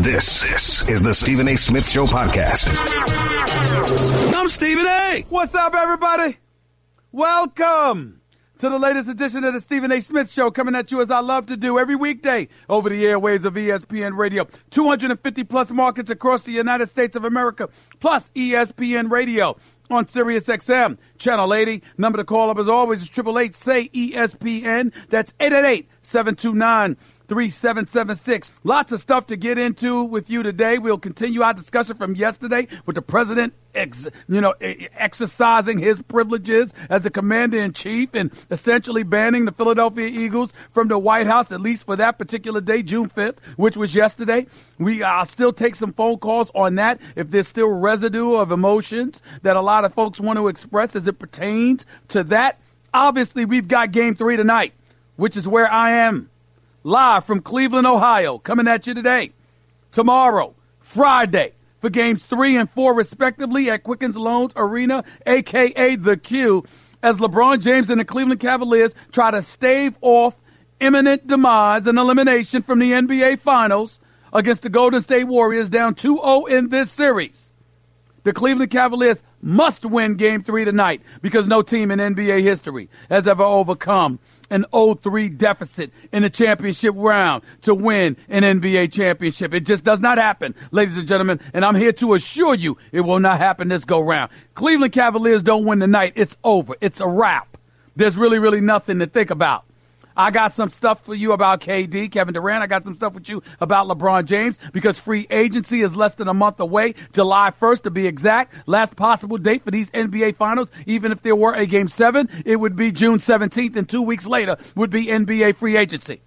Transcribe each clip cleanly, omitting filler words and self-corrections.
This is the Stephen A. Smith Show podcast. I'm Stephen A. What's up, everybody? Welcome to the latest edition of the Stephen A. Smith Show, coming at you as I love to do every weekday over the airwaves of ESPN Radio. 250 plus markets across the United States of America, plus ESPN Radio on Sirius XM, Channel 80. Number to call up as always is 888-SAY-ESPN. That's 888-729-3776. Lots of stuff to get into with you today. We'll continue our discussion from yesterday with the president exercising his privileges as the commander-in-chief and essentially banning the Philadelphia Eagles from the White House, at least for that particular day, June 5th, which was yesterday. I'll still take some phone calls on that if there's still residue of emotions that a lot of folks want to express as it pertains to that. Obviously, we've got Game 3 tonight, which is where I am, live from Cleveland, Ohio, coming at you today. Tomorrow, Friday, for Games 3 and 4, respectively, at Quicken Loans Arena, a.k.a. The Q, as LeBron James and the Cleveland Cavaliers try to stave off imminent demise and elimination from the NBA Finals against the Golden State Warriors, down 2-0 in this series. The Cleveland Cavaliers must win Game 3 tonight because no team in NBA history has ever overcome an 0-3 deficit in the championship round to win an NBA championship. It just does not happen, ladies and gentlemen, and I'm here to assure you it will not happen this go-round. Cleveland Cavaliers don't win tonight. It's over. It's a wrap. There's really nothing to think about. I got some stuff for you about KD, Kevin Durant. I got some stuff with you about LeBron James because free agency is less than a month away, July 1st to be exact. Last possible date for these NBA Finals, even if there were a Game 7, it would be June 17th, and 2 weeks later would be NBA free agency.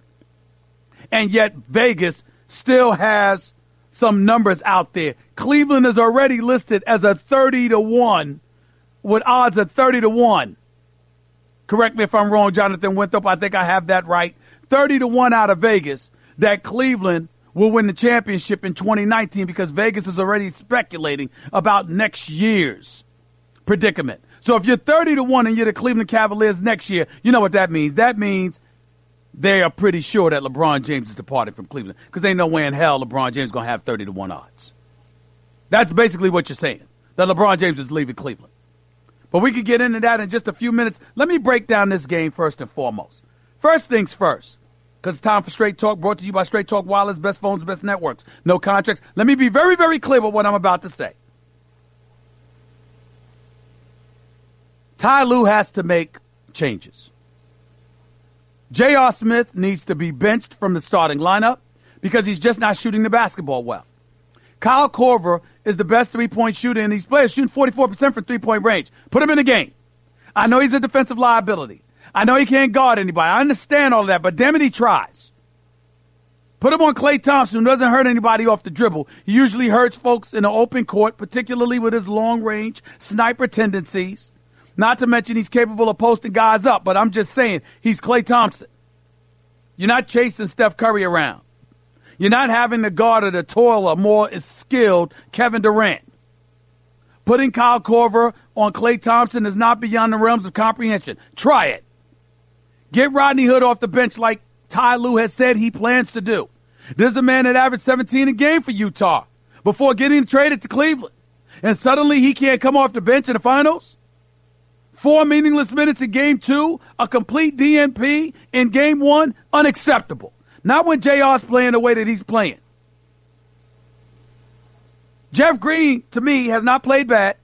And yet Vegas still has some numbers out there. Cleveland is already listed as a 30-1 with odds of 30-1. Correct me if I'm wrong, Jonathan Winthrop. I think I have that right. 30-1 out of Vegas that Cleveland will win the championship in 2019 because Vegas is already speculating about next year's predicament. So if you're 30-1 and you're the Cleveland Cavaliers next year, you know what that means. That means they are pretty sure that LeBron James is departing from Cleveland because ain't no way in hell LeBron James is going to have 30-1 odds. That's basically what you're saying, that LeBron James is leaving Cleveland. But we can get into that in just a few minutes. Let me break down this game first and foremost. First things first, because it's time for Straight Talk, brought to you by Straight Talk Wireless, best phones, best networks, no contracts. Let me be very clear with what I'm about to say. Ty Lue has to make changes. J.R. Smith needs to be benched from the starting lineup because he's just not shooting the basketball well. Kyle Korver is the best three-point shooter in these players, shooting 44% from three-point range. Put him in the game. I know he's a defensive liability. I know he can't guard anybody. I understand all of that, but damn it, he tries. Put him on Klay Thompson, who doesn't hurt anybody off the dribble. He usually hurts folks in the open court, particularly with his long-range sniper tendencies. Not to mention he's capable of posting guys up, but I'm just saying he's Klay Thompson. You're not chasing Steph Curry around. You're not having the guard or the toiler more skilled Kevin Durant. Putting Kyle Korver on Klay Thompson is not beyond the realms of comprehension. Try it. Get Rodney Hood off the bench like Ty Lue has said he plans to do. There's a man that averaged 17 a game for Utah before getting traded to Cleveland. And suddenly he can't come off the bench in the finals? 4 meaningless minutes in Game 2, a complete DNP in Game 1, unacceptable. Not when JR's playing the way that he's playing. Jeff Green, to me, has not played bad.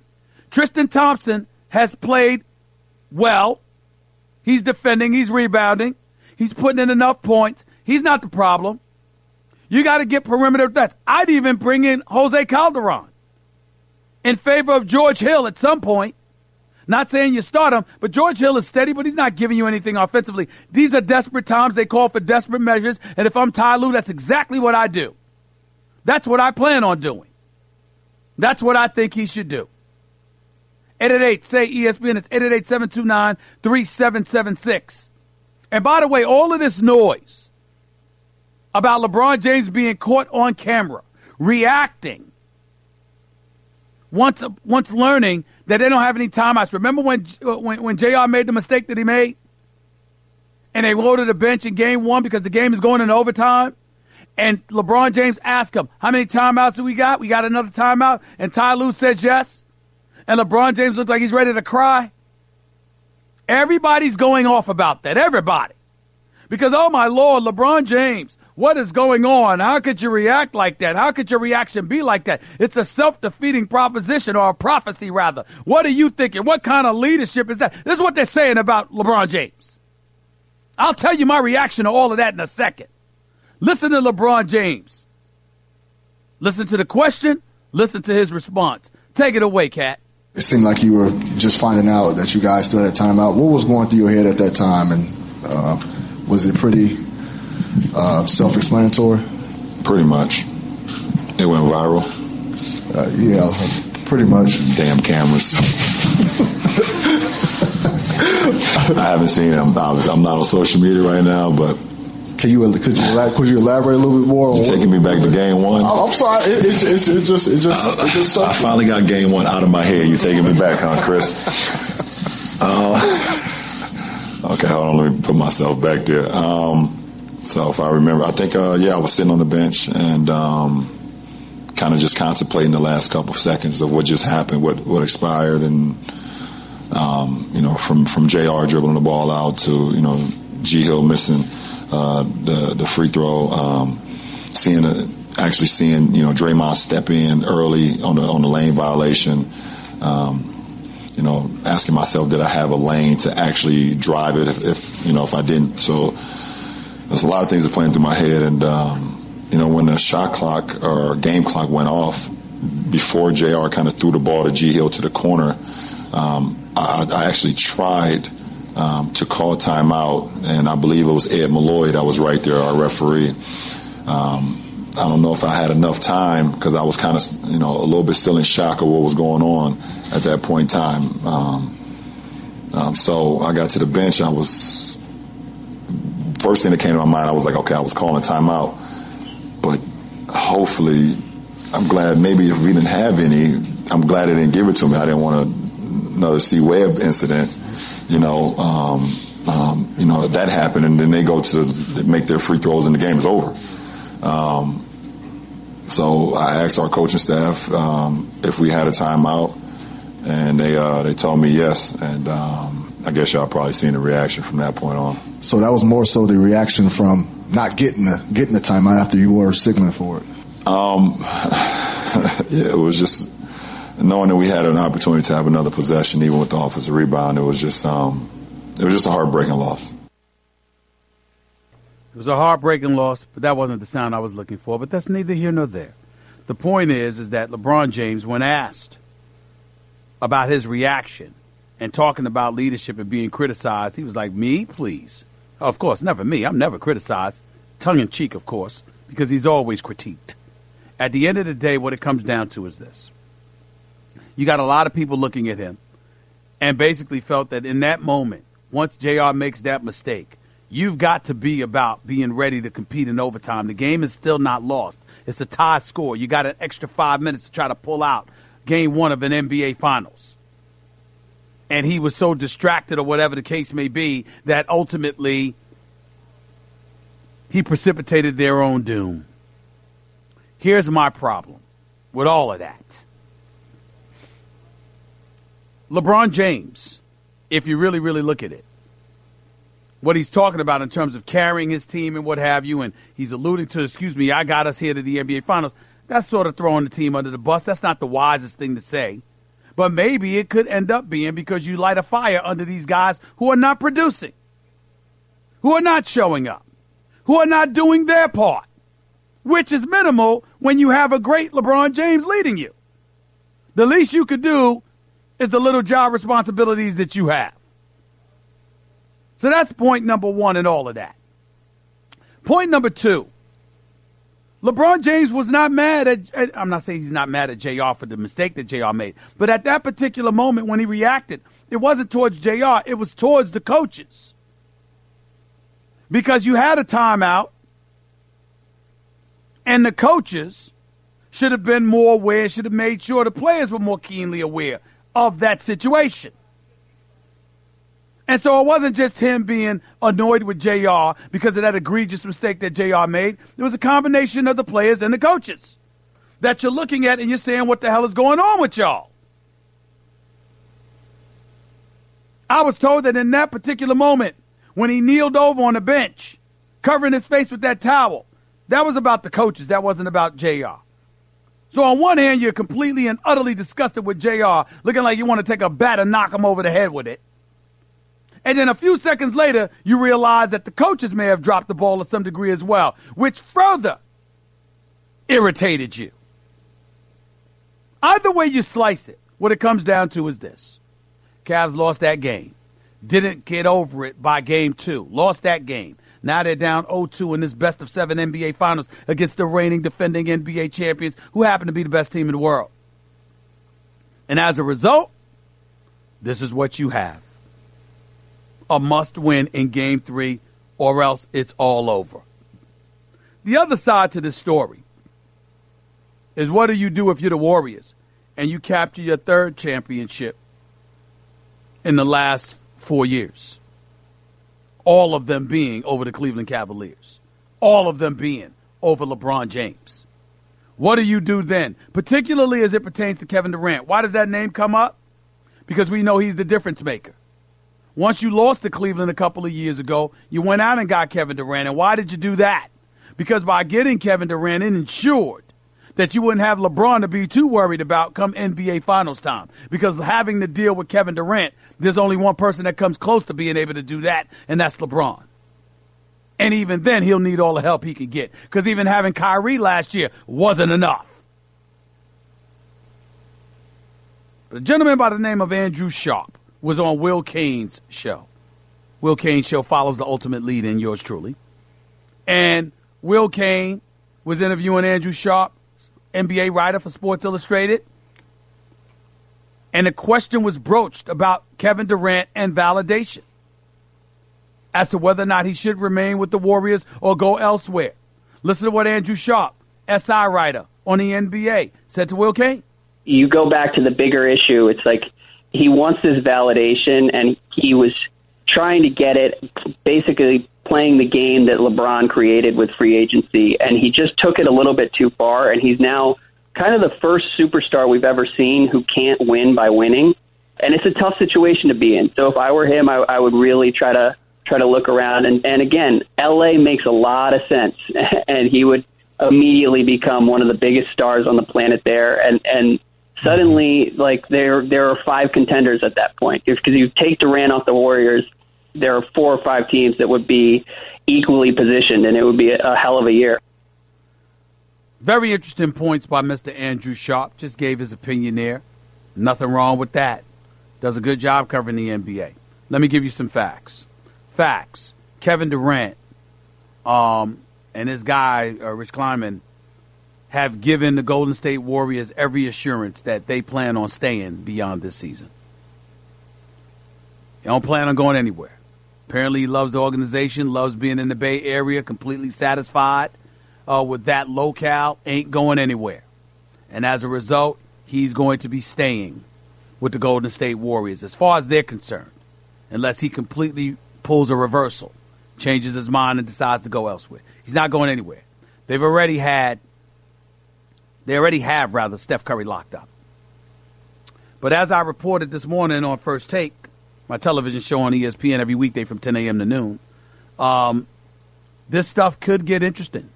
Tristan Thompson has played well. He's defending. He's rebounding. He's putting in enough points. He's not the problem. You got to get perimeter threats. I'd even bring in Jose Calderon in favor of George Hill at some point. Not saying you start him, but George Hill is steady, but he's not giving you anything offensively. These are desperate times. They call for desperate measures. And if I'm Ty Lue, that's exactly what I do. That's what I plan on doing. That's what I think he should do. 888-SAY-ESPN. It's 888-729-3776. And by the way, all of this noise about LeBron James being caught on camera, reacting, once learning that they don't have any timeouts. Remember when JR made the mistake that he made? And they rolled to the bench in Game 1 because the game is going in overtime? And LeBron James asked him, how many timeouts do we got? We got another timeout. And Ty Lue says yes. And LeBron James looked like he's ready to cry. Everybody's going off about that. Everybody. Because, oh, my Lord, LeBron James, what is going on? How could you react like that? How could your reaction be like that? It's a self-defeating proposition, or a prophecy, rather. What are you thinking? What kind of leadership is that? This is what they're saying about LeBron James. I'll tell you my reaction to all of that in a second. Listen to LeBron James. Listen to the question. Listen to his response. Take it away, Kat. It seemed like you were just finding out that you guys still had timeout. What was going through your head at that time, and was it pretty self-explanatory? Pretty much. It went viral. Yeah, pretty much. Damn cameras. I haven't seen it. I'm not on social media right now, but could you elaborate a little bit more? You're taking me back to game one. I'm sorry. It just. I finally got game one out of my head. You're taking me back, huh, Chris? Okay, hold on. Let me put myself back there. So if I remember, I think I was sitting on the bench and kind of just contemplating the last couple of seconds of what just happened, what expired, and from JR dribbling the ball out to G Hill missing the free throw, seeing Draymond step in early on the lane violation, asking myself, did I have a lane to actually drive it if I didn't? So there's a lot of things that playing through my head, and when the shot clock or game clock went off, before JR kind of threw the ball to G Hill to the corner, I actually tried to call timeout, and I believe it was Ed Malloy that was right there, our referee. I don't know if I had enough time because I was kind of, a little bit still in shock of what was going on at that point in time. So I got to the bench. First thing that came to my mind, I was like, okay, I was calling timeout, but hopefully, I'm glad maybe if we didn't have any, I'm glad they didn't give it to me. I didn't want another C-Webb incident. That happened, and then they go to make their free throws, and the game is over. So I asked our coaching staff if we had a timeout, and they told me yes. And I guess y'all probably seen the reaction from that point on. So that was more so the reaction from not getting the timeout after you were signaling for it. Yeah, it was just knowing that we had an opportunity to have another possession, even with the offensive rebound. It was just a heartbreaking loss. It was a heartbreaking loss, but that wasn't the sound I was looking for. But that's neither here nor there. The point is that LeBron James, when asked about his reaction and talking about leadership and being criticized, he was like, me, please. Of course, never me. I'm never criticized. Tongue in cheek, of course, because he's always critiqued. At the end of the day, what it comes down to is this. You got a lot of people looking at him and basically felt that in that moment, once JR makes that mistake, you've got to be about being ready to compete in overtime. The game is still not lost. It's a tie score. You got an extra 5 minutes to try to pull out game one of an NBA Finals. And he was so distracted, or whatever the case may be, that ultimately he precipitated their own doom. Here's my problem with all of that. LeBron James, if you really, really look at it, what he's talking about in terms of carrying his team and what have you, and he's alluding to, I got us here to the NBA Finals, that's sort of throwing the team under the bus. That's not the wisest thing to say. But maybe it could end up being because you light a fire under these guys who are not producing, who are not showing up, who are not doing their part, which is minimal when you have a great LeBron James leading you. The least you could do is the little job responsibilities that you have. So that's point number one in all of that. Point number two. LeBron James was not mad at, I'm not saying he's not mad at JR for the mistake that JR made, but at that particular moment when he reacted, it wasn't towards JR, it was towards the coaches. Because you had a timeout, and the coaches should have been more aware, should have made sure the players were more keenly aware of that situation. And so it wasn't just him being annoyed with JR because of that egregious mistake that JR made. It was a combination of the players and the coaches that you're looking at and you're saying, what the hell is going on with y'all? I was told that in that particular moment, when he kneeled over on the bench, covering his face with that towel, that was about the coaches. That wasn't about JR. So on one hand, you're completely and utterly disgusted with JR, looking like you want to take a bat and knock him over the head with it. And then a few seconds later, you realize that the coaches may have dropped the ball to some degree as well, which further irritated you. Either way you slice it, what it comes down to is this. Cavs lost that game. Didn't get over it by game 2. Lost that game. Now they're down 0-2 in this best of 7 NBA Finals against the reigning defending NBA champions who happen to be the best team in the world. And as a result, this is what you have. A must-win in Game 3, or else it's all over. The other side to this story is, what do you do if you're the Warriors and you capture your 3rd championship in the last 4 years? All of them being over the Cleveland Cavaliers. All of them being over LeBron James. What do you do then, particularly as it pertains to Kevin Durant? Why does that name come up? Because we know he's the difference maker. Once you lost to Cleveland a couple of years ago, you went out and got Kevin Durant. And why did you do that? Because by getting Kevin Durant, it ensured that you wouldn't have LeBron to be too worried about come NBA Finals time. Because having to deal with Kevin Durant, there's only one person that comes close to being able to do that, and that's LeBron. And even then, he'll need all the help he can get. Because even having Kyrie last year wasn't enough. But a gentleman by the name of Andrew Sharp was on Will Cain's show. Will Cain's show follows the ultimate lead in yours truly. And Will Cain was interviewing Andrew Sharp, NBA writer for Sports Illustrated. And the question was broached about Kevin Durant and validation as to whether or not he should remain with the Warriors or go elsewhere. Listen to what Andrew Sharp, SI writer on the NBA, said to Will Cain. You go back to the bigger issue. It's like he wants this validation, and he was trying to get it, basically playing the game that LeBron created with free agency, and he just took it a little bit too far, and he's now kind of the first superstar we've ever seen who can't win by winning, and it's a tough situation to be in. So if I were him, I would really try to look around, and again, LA makes a lot of sense, and he would immediately become one of the biggest stars on the planet there, and suddenly, like, there are 5 contenders at that point. Because you take Durant off the Warriors, there are 4 or 5 teams that would be equally positioned, and it would be a hell of a year. Very interesting points by Mr. Andrew Sharp. Just gave his opinion there. Nothing wrong with that. Does a good job covering the NBA. Let me give you some facts. Facts. Kevin Durant and his guy, Rich Kleiman, have given the Golden State Warriors every assurance that they plan on staying beyond this season. They don't plan on going anywhere. Apparently he loves the organization, loves being in the Bay Area, completely satisfied with that locale, ain't going anywhere. And as a result, he's going to be staying with the Golden State Warriors as far as they're concerned, unless he completely pulls a reversal, changes his mind and decides to go elsewhere. He's not going anywhere. They already have Steph Curry locked up. But as I reported this morning on First Take, my television show on ESPN every weekday from 10 a.m. to noon, this stuff could get interesting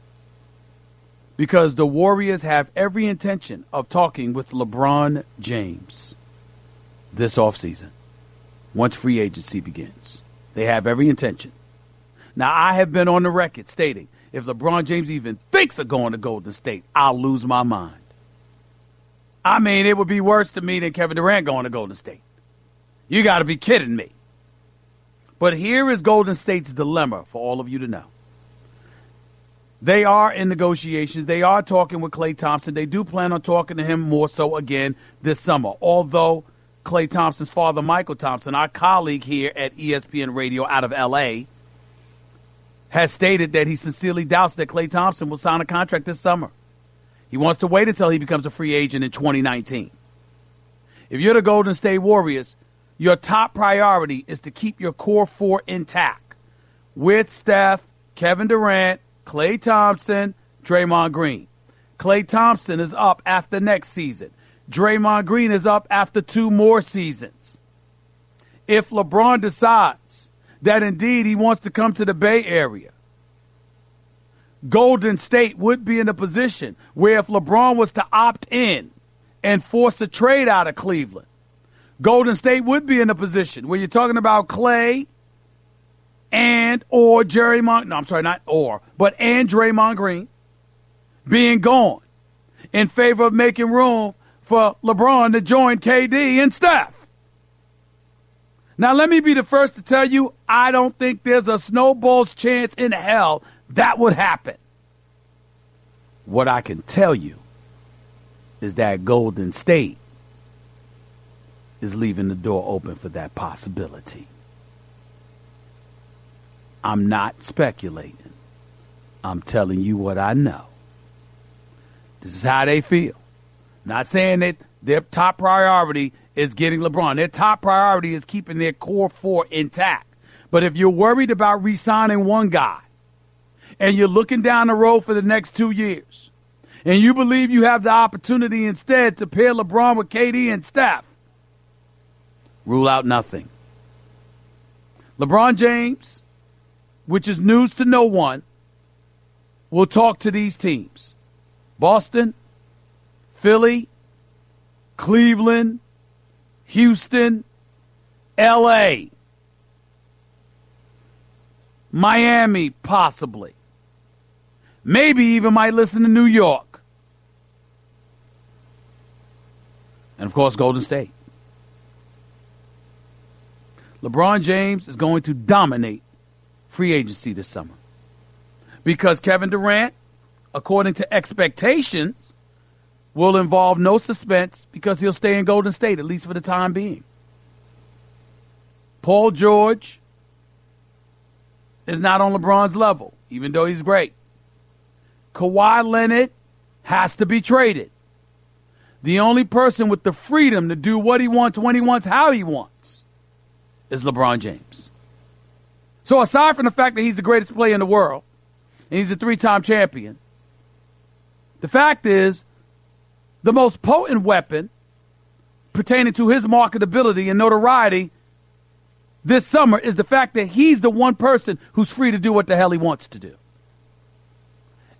because the Warriors have every intention of talking with LeBron James this offseason once free agency begins. They have every intention. Now, I have been on the record stating if LeBron James even thinks of going to Golden State, I'll lose my mind. I mean, it would be worse to me than Kevin Durant going to Golden State. You got to be kidding me. But here is Golden State's dilemma for all of you to know. They are in negotiations. They are talking with Klay Thompson. They do plan on talking to him more so again this summer. Although Klay Thompson's father, Michael Thompson, our colleague here at ESPN Radio out of L.A., has stated that he sincerely doubts that Klay Thompson will sign a contract this summer. He wants to wait until he becomes a free agent in 2019. If you're the Golden State Warriors, your top priority is to keep your core four intact with Steph, Kevin Durant, Klay Thompson, Draymond Green. Klay Thompson is up after next season. Draymond Green is up after 2 more seasons. If LeBron decides that indeed he wants to come to the Bay Area, Golden State would be in a position where if LeBron was to opt in and force a trade out of Cleveland, Golden State would be in a position where you're talking about Klay and Draymond Green being gone in favor of making room for LeBron to join KD and Steph. Now, let me be the first to tell you, I don't think there's a snowball's chance in hell that would happen. What I can tell you is that Golden State is leaving the door open for that possibility. I'm not speculating. I'm telling you what I know. This is how they feel. Not saying that their top priority is getting LeBron. Their top priority is keeping their core four intact. But if you're worried about re-signing one guy and you're looking down the road for the next 2 years and you believe you have the opportunity instead to pair LeBron with KD and Steph, rule out nothing. LeBron James, which is news to no one, will talk to these teams. Boston, Philly, Cleveland, Houston, L.A., Miami, possibly. Maybe even might listen to New York. And, of course, Golden State. LeBron James is going to dominate free agency this summer because Kevin Durant, according to expectations, will involve no suspense because he'll stay in Golden State, at least for the time being. Paul George is not on LeBron's level, even though he's great. Kawhi Leonard has to be traded. The only person with the freedom to do what he wants, when he wants, how he wants, is LeBron James. So aside from the fact that he's the greatest player in the world, and he's a 3-time champion, the fact is, the most potent weapon pertaining to his marketability and notoriety this summer is the fact that he's the one person who's free to do what the hell he wants to do.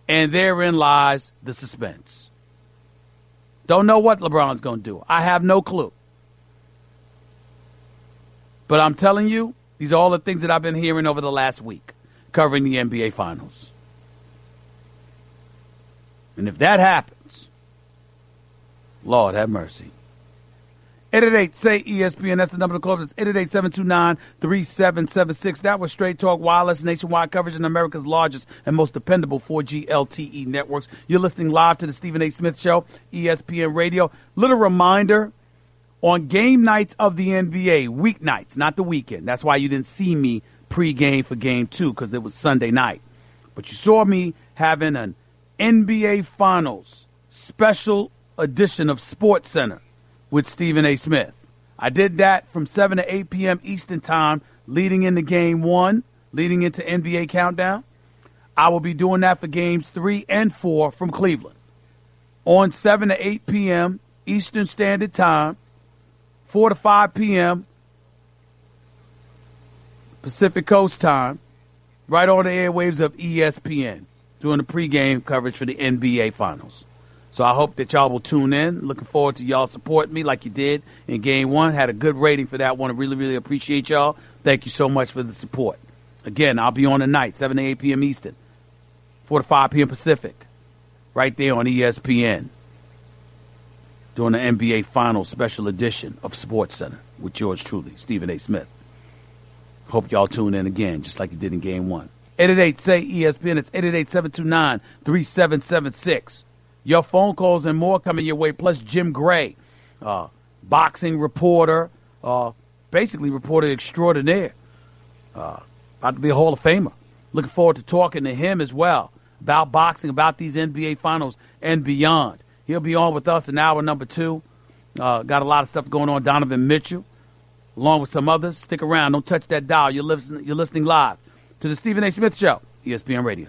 And therein lies the suspense. Don't know what LeBron's going to do. I have no clue. But I'm telling you, these are all the things that I've been hearing over the last week covering the NBA Finals. And if that happens, Lord have mercy. 888-SAY-ESPN. That's the number to call. It's 888-729-3776. That was Straight Talk Wireless, nationwide coverage in America's largest and most dependable 4G LTE networks. You're listening live to the Stephen A. Smith Show, ESPN Radio. Little reminder, on game nights of the NBA, weeknights, not the weekend. That's why you didn't see me pregame for Game 2, because it was Sunday night. But you saw me having an NBA Finals special edition of Sports Center with Stephen A. Smith. I did that from 7 to 8 p.m. Eastern Time, leading into Game 1, leading into NBA Countdown. I will be doing that for Games 3 and 4 from Cleveland on 7 to 8 p.m. Eastern Standard Time, 4 to 5 p.m. Pacific Coast Time, right on the airwaves of ESPN, doing the pregame coverage for the NBA Finals. So I hope that y'all will tune in. Looking forward to y'all supporting me like you did in Game 1. Had a good rating for that one. I really, really appreciate y'all. Thank you so much for the support. Again, I'll be on tonight, 7 to 8 p.m. Eastern, 4 to 5 p.m. Pacific, right there on ESPN, doing the NBA Finals special edition of Sports Center with yours truly, Stephen A. Smith. Hope y'all tune in again, just like you did in Game 1. 888-SAY-ESPN. It's 888-729-3776. Your phone calls and more coming your way, plus Jim Gray, boxing reporter, basically reporter extraordinaire, about to be a Hall of Famer. Looking forward to talking to him as well about boxing, about these NBA Finals and beyond. He'll be on with us in hour number 2. Got a lot of stuff going on. Donovan Mitchell, along with some others. Stick around. Don't touch that dial. You're listening live to the Stephen A. Smith Show, ESPN Radio.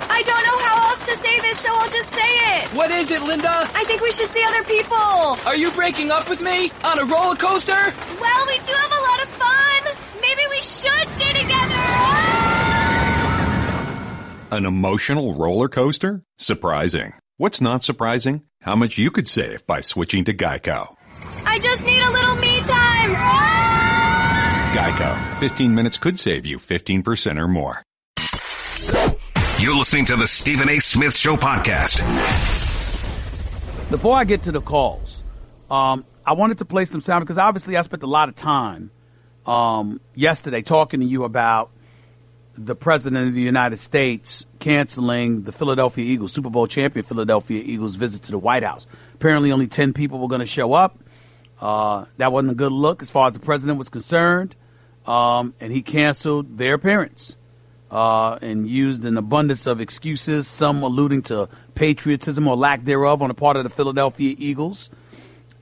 I don't know how else to say this, so I'll just say it. What is it, Linda? I think we should see other people. Are you breaking up with me? On a roller coaster? Well, we do have a lot of fun. Maybe we should stay together. An emotional roller coaster? Surprising. What's not surprising? How much you could save by switching to Geico. I just need a little me time. Geico. 15 minutes could save you 15% or more. You're listening to the Stephen A. Smith Show podcast. Before I get to the calls, I wanted to play some sound because obviously I spent a lot of time yesterday talking to you about the president of the United States canceling the Philadelphia Eagles, Super Bowl champion Philadelphia Eagles visit to the White House. Apparently only 10 people were going to show up. That wasn't a good look as far as the president was concerned. And he canceled their appearance. And used an abundance of excuses, some alluding to patriotism or lack thereof on the part of the Philadelphia Eagles.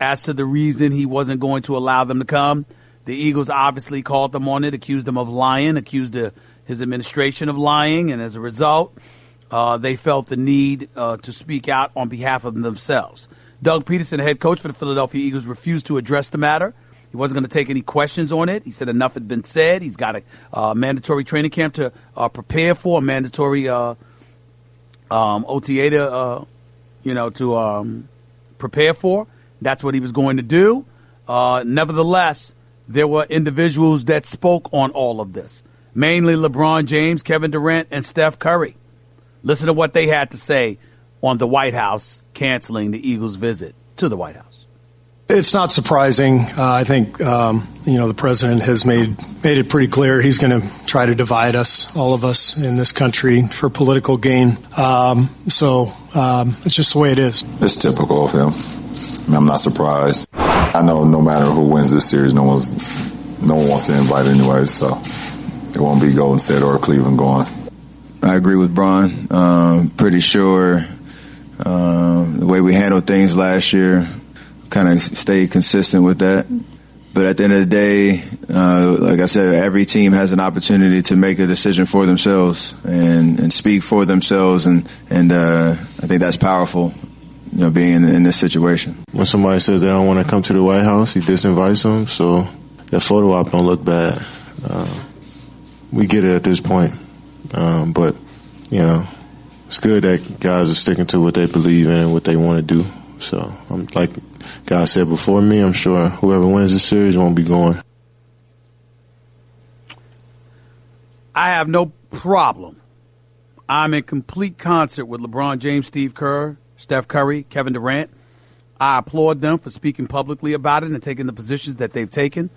As to the reason he wasn't going to allow them to come, the Eagles obviously called them on it, accused them of lying, accused his administration of lying, and as a result, they felt the need to speak out on behalf of themselves. Doug Peterson, head coach for the Philadelphia Eagles, refused to address the matter. He wasn't going to take any questions on it. He said enough had been said. He's got a mandatory training camp to prepare for, a mandatory OTA to prepare for. That's what he was going to do. Nevertheless, there were individuals that spoke on all of this, mainly LeBron James, Kevin Durant, and Steph Curry. Listen to what they had to say on the White House canceling the Eagles' visit to the White House. It's not surprising. I think, the president has made it pretty clear he's going to try to divide us, all of us in this country for political gain. So it's just the way it is. It's typical of him. I'm not surprised. I know no matter who wins this series, no one wants to invite anyway, so it won't be Golden State or Cleveland going. I agree with Bron. Pretty sure the way we handled things last year, kind of stayed consistent with that. But at the end of the day, like I said, every team has an opportunity to make a decision for themselves and speak for themselves. And I think that's powerful, being in this situation. When somebody says they don't want to come to the White House, he disinvites them. So that photo op don't look bad. We get it at this point. But, it's good that guys are sticking to what they believe in and what they want to do. So, like God said before me, I'm sure whoever wins this series won't be going. I have no problem. I'm in complete concert with LeBron James, Steve Kerr, Steph Curry, Kevin Durant. I applaud them for speaking publicly about it and taking the positions that they've taken.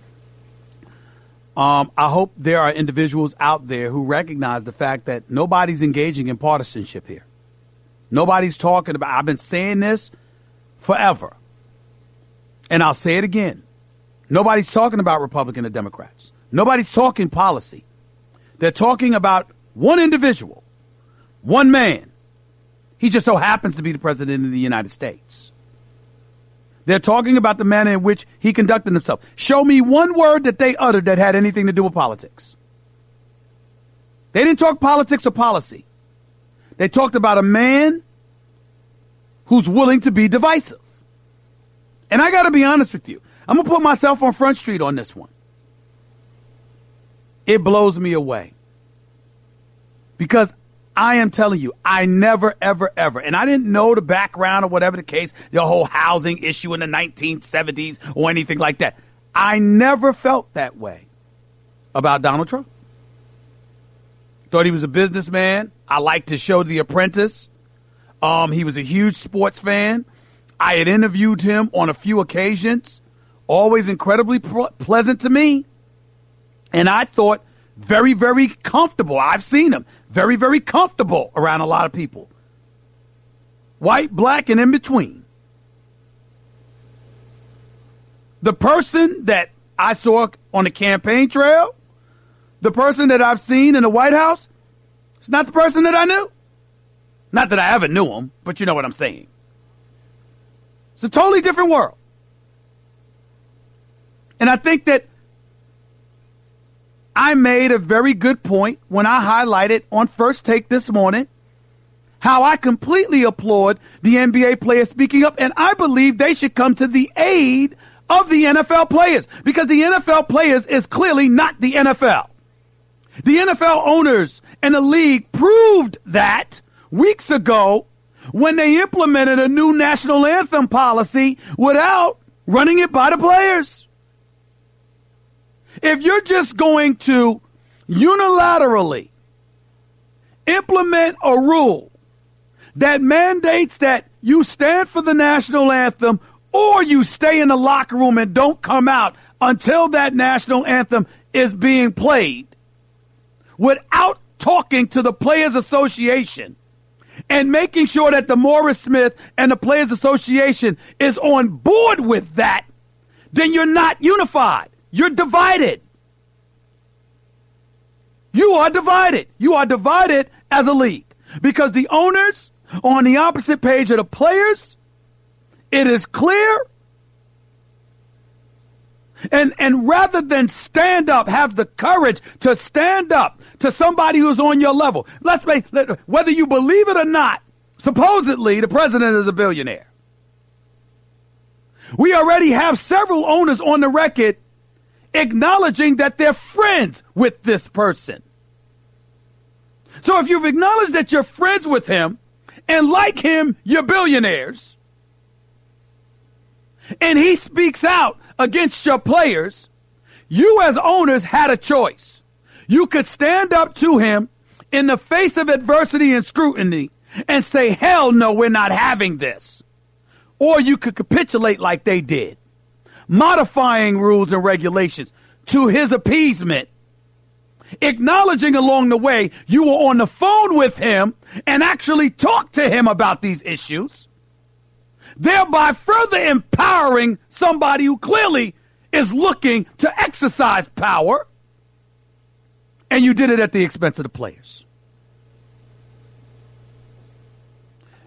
I hope there are individuals out there who recognize the fact that nobody's engaging in partisanship here. Nobody's talking about, I've been saying this forever. And I'll say it again. Nobody's talking about Republican or Democrats. Nobody's talking policy. They're talking about one individual, one man. He just so happens to be the president of the United States. They're talking about the manner in which he conducted himself. Show me one word that they uttered that had anything to do with politics. They didn't talk politics or policy. They talked about a man who's willing to be divisive. And I got to be honest with you. I'm going to put myself on Front Street on this one. It blows me away. Because I am telling you, I never, ever, ever, and I didn't know the background or whatever the case, the whole housing issue in the 1970s or anything like that. I never felt that way about Donald Trump. Thought he was a businessman. I liked his show, The Apprentice. He was a huge sports fan. I had interviewed him on a few occasions, always incredibly pleasant to me. And I thought very, very comfortable. I've seen him very, very comfortable around a lot of people. White, black, and in between. The person that I saw on the campaign trail, the person that I've seen in the White House, it's not the person that I knew. Not that I ever knew him, but you know what I'm saying. It's a totally different world. And I think that I made a very good point when I highlighted on First Take this morning how I completely applaud the NBA players speaking up, and I believe they should come to the aid of the NFL players, because the NFL players is clearly not the NFL. The NFL owners and the league proved that weeks ago when they implemented a new national anthem policy without running it by the players. If you're just going to unilaterally implement a rule that mandates that you stand for the national anthem or you stay in the locker room and don't come out until that national anthem is being played, without talking to the Players Association and making sure that the Morris Smith and the Players Association is on board with that, then you're not unified. You're divided. You are divided. You are divided as a league, because the owners are on the opposite page of the players. It is clear. And rather than stand up, have the courage to stand up to somebody who's on your level. Whether you believe it or not, supposedly the president is a billionaire. We already have several owners on the record acknowledging that they're friends with this person. So if you've acknowledged that you're friends with him, and like him, you're billionaires, and he speaks out against your players, you as owners had a choice. You could stand up to him in the face of adversity and scrutiny and say, hell no, we're not having this. Or you could capitulate like they did, modifying rules and regulations to his appeasement, acknowledging along the way you were on the phone with him and actually talked to him about these issues, thereby further empowering somebody who clearly is looking to exercise power, and you did it at the expense of the players.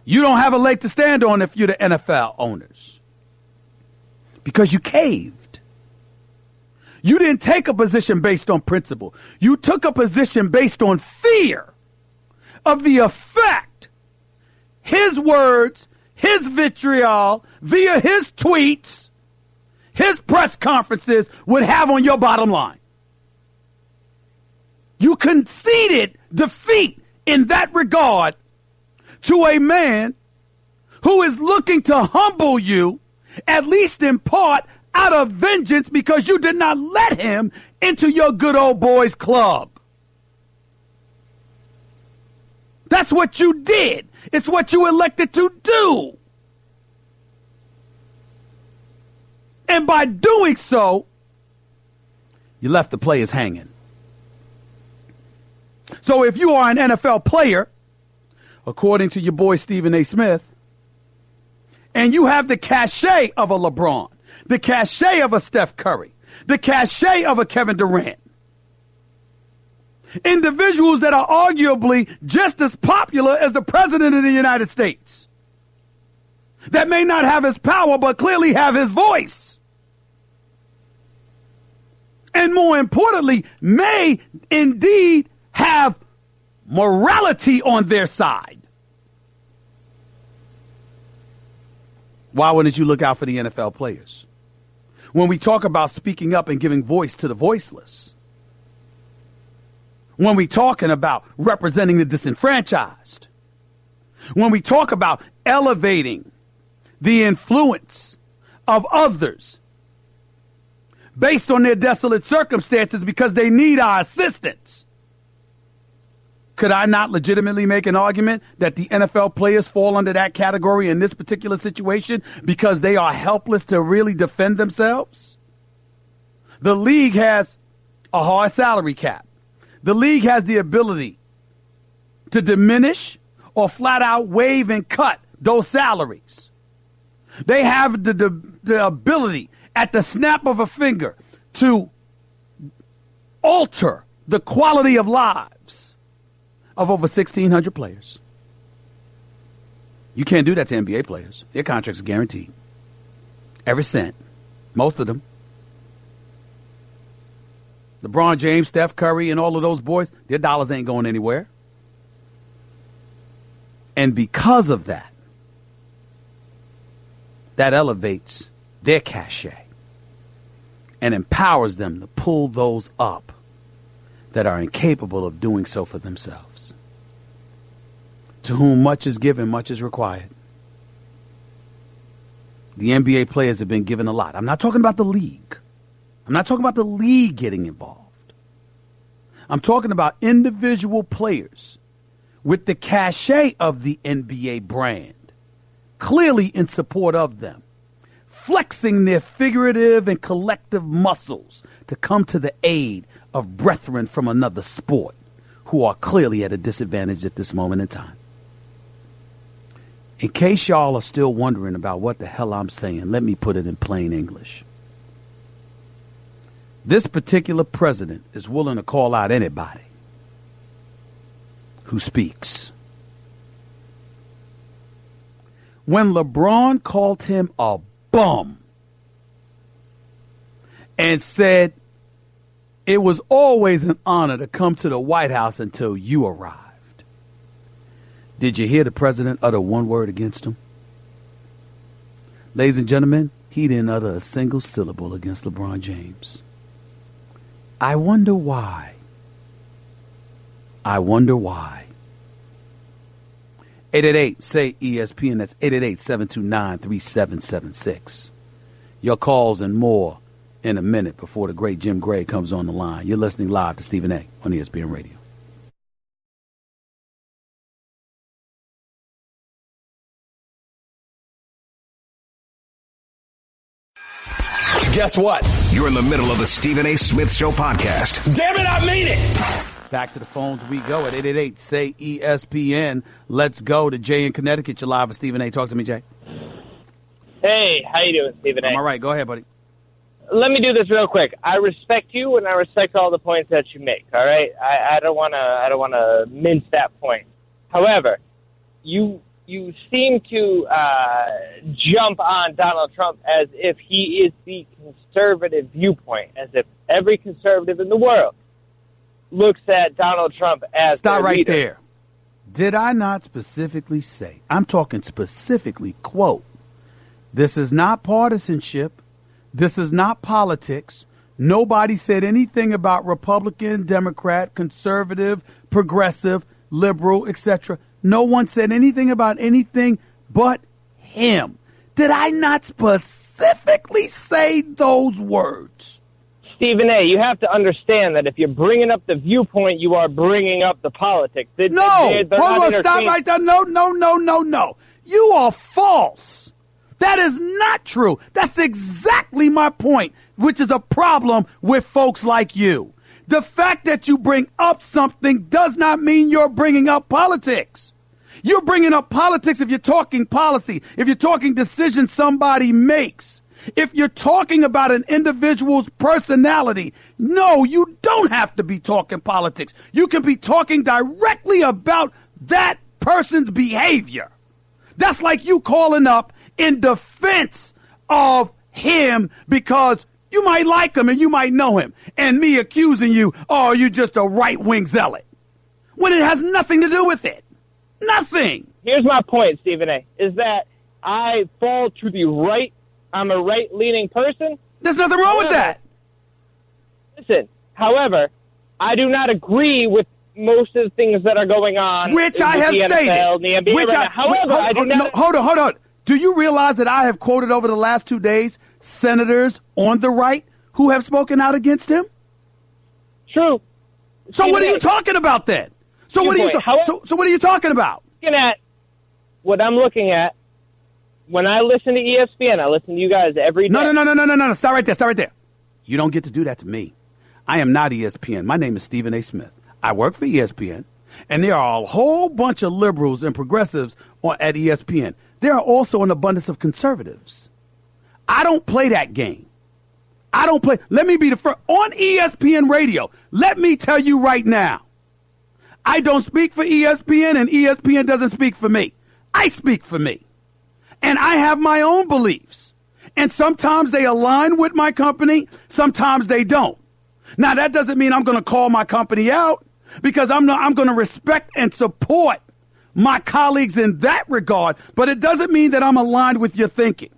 You don't have a leg to stand on if you're the NFL owners, because you caved. You didn't take a position based on principle. You took a position based on fear of the effect his words, his vitriol, via his tweets, his press conferences would have on your bottom line. You conceded defeat in that regard to a man who is looking to humble you, at least in part, out of vengeance because you did not let him into your good old boys club. That's what you did. It's what you elected to do. And by doing so, you left the players hanging. So if you are an NFL player, according to your boy Stephen A. Smith, and you have the cachet of a LeBron, the cachet of a Steph Curry, the cachet of a Kevin Durant, individuals that are arguably just as popular as the president of the United States, that may not have his power but clearly have his voice, and more importantly, may indeed have morality on their side. Why wouldn't you look out for the NFL players? When we talk about speaking up and giving voice to the voiceless, when we talking about representing the disenfranchised, when we talk about elevating the influence of others based on their desolate circumstances because they need our assistance, could I not legitimately make an argument that the NFL players fall under that category in this particular situation because they are helpless to really defend themselves? The league has a hard salary cap. The league has the ability to diminish or flat out waive and cut those salaries. They have the ability at the snap of a finger to alter the quality of lives of over 1,600 players. You can't do that to NBA players. Their contracts are guaranteed. Every cent. Most of them. LeBron James, Steph Curry, and all of those boys, their dollars ain't going anywhere. And because of that, that elevates their cachet and empowers them to pull those up that are incapable of doing so for themselves. To whom much is given, much is required. The NBA players have been given a lot. I'm not talking about the league. I'm not talking about the league getting involved. I'm talking about individual players with the cachet of the NBA brand, clearly in support of them, flexing their figurative and collective muscles to come to the aid of brethren from another sport who are clearly at a disadvantage at this moment in time. In case y'all are still wondering about what the hell I'm saying, let me put it in plain English. This particular president is willing to call out anybody who speaks. When LeBron called him a bum and said it was always an honor to come to the White House until you arrived, did you hear the president utter one word against him? Ladies and gentlemen, he didn't utter a single syllable against LeBron James. I wonder why. I wonder why. 888-SAY-ESPN. That's 888-729-3776. Your calls and more in a minute before the great Jim Gray comes on the line. You're listening live to Stephen A. on ESPN Radio. Guess what? You're in the middle of the Stephen A. Smith Show podcast. Damn it, I mean it! Back to the phones we go at 888-SAY-ESPN. Let's go to Jay in Connecticut. You're live with Stephen A. Talk to me, Jay. Hey, how you doing, Stephen A? I'm all right. Go ahead, buddy. Let me do this real quick. I respect you and I respect all the points that you make, all right? I don't want to mince that point. However, you seem to jump on Donald Trump as if he is the conservative viewpoint, as if every conservative in the world looks at Donald Trump as Stop right leader. there. Did I not specifically say, I'm talking specifically, quote, this is not partisanship. This is not politics. Nobody said anything about Republican, Democrat, conservative, progressive, liberal, etc. No one said anything about anything but him. Did I not specifically say those words? Stephen A., you have to understand that if you're bringing up the viewpoint, you are bringing up the politics. Hold on, stop right there. No. You are false. That is not true. That's exactly my point, which is a problem with folks like you. The fact that you bring up something does not mean you're bringing up politics. You're bringing up politics if you're talking policy, if you're talking decisions somebody makes, if you're talking about an individual's personality. No, you don't have to be talking politics. You can be talking directly about that person's behavior. That's like you calling up in defense of him because you might like him and you might know him, and me accusing you, oh, you're just a right-wing zealot, when it has nothing to do with it. Nothing. Here's my point, Stephen A., is that I fall to the right. I'm a right-leaning person. There's nothing wrong with that. Listen, however, I do not agree with most of the things that are going on which I have the stated. NFL and the NBA right now. However, I do not... Hold on. Do you realize that I have quoted over the last 2 days senators on the right who have spoken out against him? True. So what are you talking about then? So what are you talking about? What I'm looking at, when I listen to ESPN, I listen to you guys every day. No. Stop right there. You don't get to do that to me. I am not ESPN. My name is Stephen A. Smith. I work for ESPN, and there are a whole bunch of liberals and progressives at ESPN. There are also an abundance of conservatives. I don't play that game. Let me be the first. On ESPN radio, let me tell you right now, I don't speak for ESPN, and ESPN doesn't speak for me. I speak for me. And I have my own beliefs. And sometimes they align with my company, sometimes they don't. Now, that doesn't mean I'm going to call my company out, because I'm going to respect and support my colleagues in that regard, but it doesn't mean that I'm aligned with your thinking.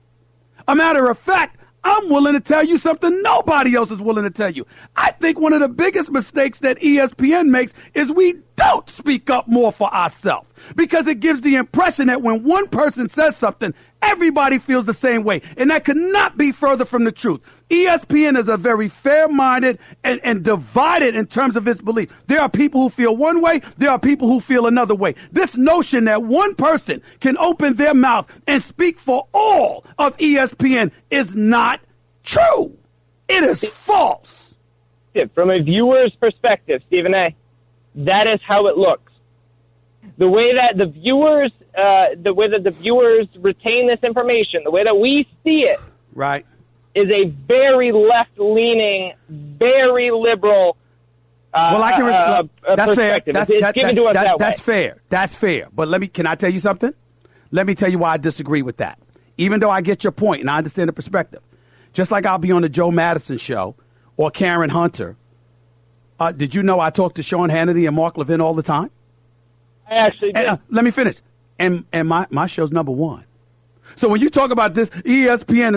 A matter of fact, I'm willing to tell you something nobody else is willing to tell you. I think one of the biggest mistakes that ESPN makes is we don't speak up more for ourselves, because it gives the impression that when one person says something, everybody feels the same way. And that could not be further from the truth. ESPN is a very fair-minded and divided in terms of its belief. There are people who feel one way. There are people who feel another way. This notion that one person can open their mouth and speak for all of ESPN is not true. It is false. From a viewer's perspective, Stephen A., that is how it looks. The way that the viewers retain this information, the way that we see it, right, is a very left-leaning, very liberal. Well, I can that's fair. It's given to us that way. That's fair. That's fair. But can I tell you something? Let me tell you why I disagree with that. Even though I get your point and I understand the perspective, just like I'll be on the Joe Madison show or Karen Hunter. Did you know I talk to Sean Hannity and Mark Levin all the time? I actually did. Let me finish. And my show's number one. So when you talk about this ESPN,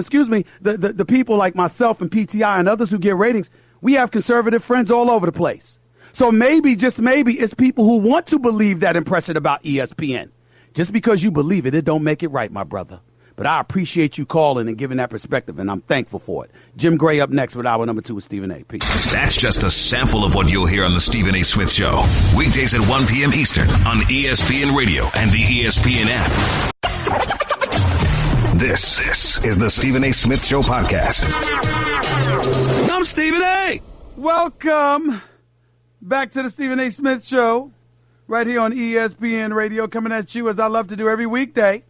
the people like myself and PTI and others who get ratings, we have conservative friends all over the place. So maybe, just maybe, it's people who want to believe that impression about ESPN. Just because you believe it, it don't make it right, my brother. But I appreciate you calling and giving that perspective, and I'm thankful for it. Jim Gray up next with hour number 2 with Stephen A. Peace. That's just a sample of what you'll hear on the Stephen A. Smith Show. Weekdays at 1 p.m. Eastern on ESPN Radio and the ESPN app. This is the Stephen A. Smith Show podcast. I'm Stephen A. Welcome back to the Stephen A. Smith Show right here on ESPN Radio, coming at you as I love to do every weekday.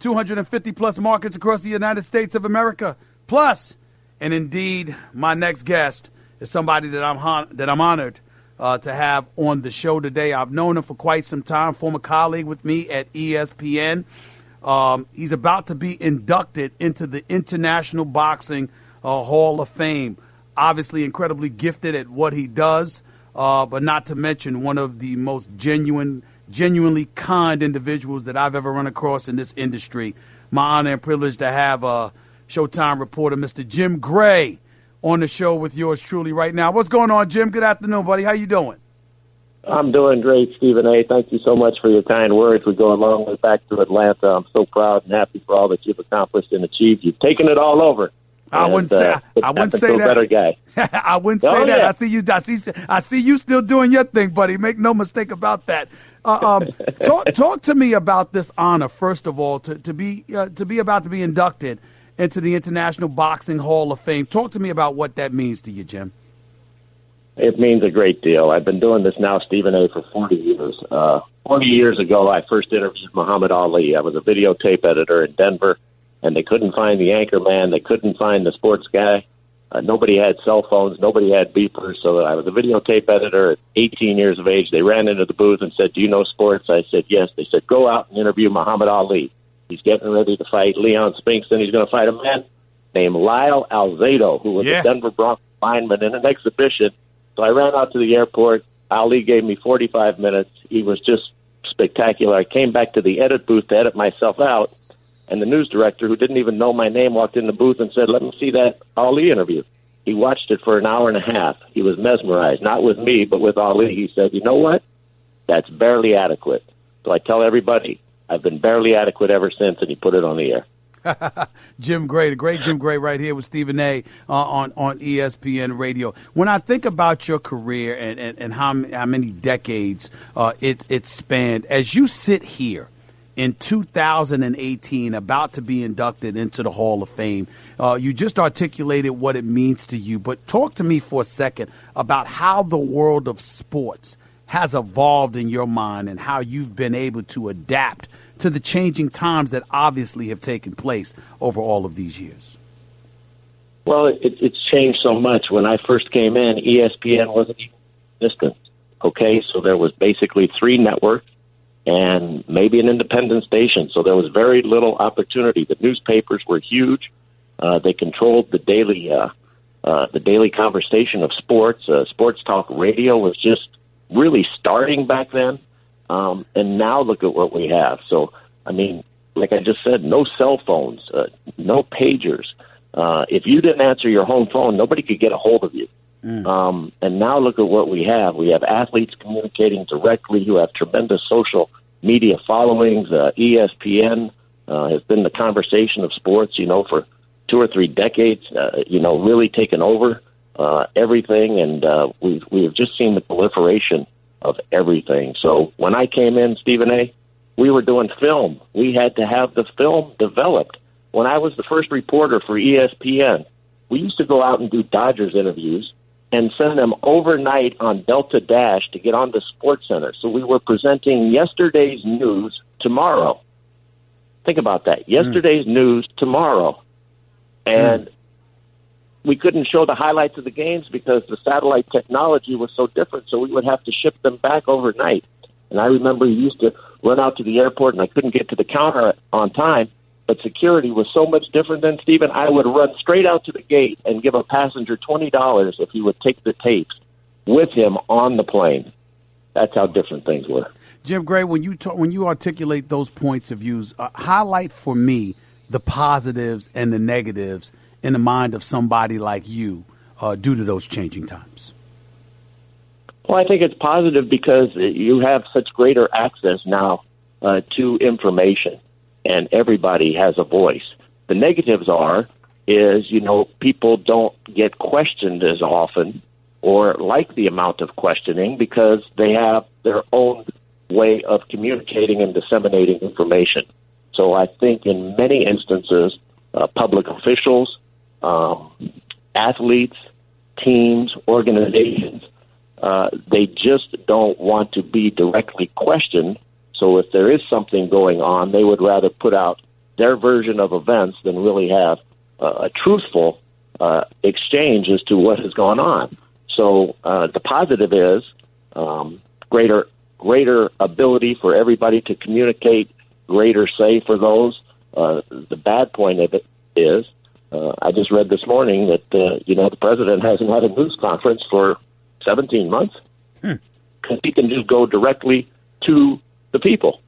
250 plus markets across the United States of America. Plus, and indeed, my next guest is somebody that I'm honored to have on the show today. I've known him for quite some time, former colleague with me at ESPN. He's about to be inducted into the International Boxing Hall of Fame. Obviously, incredibly gifted at what he does, but not to mention one of the most genuinely kind individuals that I've ever run across in this industry. My honor and privilege to have Showtime reporter Mr. Jim Gray on the show with yours truly right now. What's going on, Jim? Good afternoon, buddy. How you doing? I'm doing great, Stephen A. Thank you so much for your kind words. We go a long way back to Atlanta. I'm so proud and happy for all that you've accomplished and achieved. You've taken it all over. I wouldn't say that. Better guy. I wouldn't say that. Yeah. I see you still doing your thing, buddy. Make no mistake about that. Talk to me about this honor, first of all, to be about to be inducted into the International Boxing Hall of Fame. Talk to me about what that means to you, Jim. It means a great deal. I've been doing this now, Stephen A., for 40 years. 40 years ago, I first interviewed Muhammad Ali. I was a videotape editor in Denver, and they couldn't find the anchor man. They couldn't find the sports guy. Nobody had cell phones. Nobody had beepers. So I was a videotape editor at 18 years of age. They ran into the booth and said, "Do you know sports?" I said, "Yes." They said, "Go out and interview Muhammad Ali. He's getting ready to fight Leon Spinks, and he's going to fight a man named Lyle Alzado, who was a Denver Broncos lineman in an exhibition." So I ran out to the airport. Ali gave me 45 minutes. He was just spectacular. I came back to the edit booth to edit myself out, and the news director, who didn't even know my name, walked in the booth and said, "Let me see that Ali interview." He watched it for an hour and a half. He was mesmerized, not with me, but with Ali. He said, "You know what? That's barely adequate." So I tell everybody, I've been barely adequate ever since, and he put it on the air. Jim Gray, the great Jim Gray right here with Stephen A. on ESPN Radio. When I think about your career and how many decades it spanned, as you sit here in 2018 about to be inducted into the Hall of Fame, you just articulated what it means to you. But talk to me for a second about how the world of sports has evolved in your mind and how you've been able to adapt to the changing times that obviously have taken place over all of these years. Well, it's changed so much. When I first came in, ESPN wasn't even existent. Okay, so there was basically 3 networks and maybe an independent station. So there was very little opportunity. The newspapers were huge. They controlled the daily the daily conversation of sports. Sports talk radio was just really starting back then. And now look at what we have. So, I mean, like I just said, no cell phones, no pagers. If you didn't answer your home phone, nobody could get a hold of you. And now look at what we have. We have athletes communicating directly who have tremendous social media followings. ESPN has been the conversation of sports, for 2 or 3 decades, really taken over everything. And we've just seen the proliferation of everything. So when I came in, Stephen A., we were doing film. We had to have the film developed. When I was the first reporter for ESPN, we used to go out and do Dodgers interviews and send them overnight on Delta Dash to get on the Sports Center. So we were presenting yesterday's news tomorrow. Think about that. Yesterday's news tomorrow. And we couldn't show the highlights of the games because the satellite technology was so different, so we would have to ship them back overnight. And I remember you used to run out to the airport, and I couldn't get to the counter on time, but security was so much different than, Stephen, I would run straight out to the gate and give a passenger $20 if he would take the tapes with him on the plane. That's how different things were. Jim Gray, when you articulate those points of views, highlight for me the positives and the negatives in the mind of somebody like you due to those changing times. Well, I think it's positive because you have such greater access now to information, and everybody has a voice. The negatives is people don't get questioned as often or like the amount of questioning because they have their own way of communicating and disseminating information. So I think in many instances, public officials, athletes, teams, organizations, they just don't want to be directly questioned. So if there is something going on, they would rather put out their version of events than really have a truthful exchange as to what has gone on. So the positive is greater ability for everybody to communicate, greater say for those. The bad point of it is, I just read this morning that the president hasn't had a news conference for 17 months because he can just go directly to the people.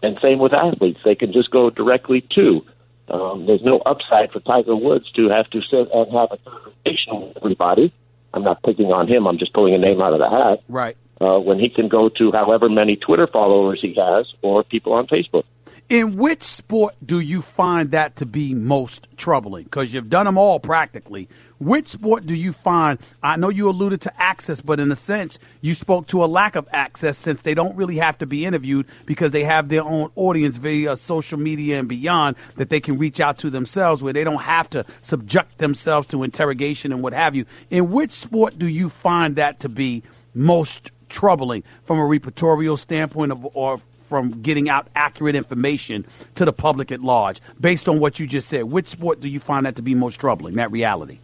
And same with athletes. They can just go directly to. There's no upside for Tiger Woods to have to sit and have a conversation with everybody. I'm not picking on him. I'm just pulling a name out of the hat. Right. When he can go to however many Twitter followers he has or people on Facebook. In which sport do you find that to be most troubling? Because you've done them all practically. Which sport do you find, I know you alluded to access, but in a sense, you spoke to a lack of access since they don't really have to be interviewed because they have their own audience via social media and beyond that they can reach out to themselves where they don't have to subject themselves to interrogation and what have you. In which sport do you find that to be most troubling from a reportorial standpoint or from getting out accurate information to the public at large? Based on what you just said, which sport do you find that to be most troubling, that reality?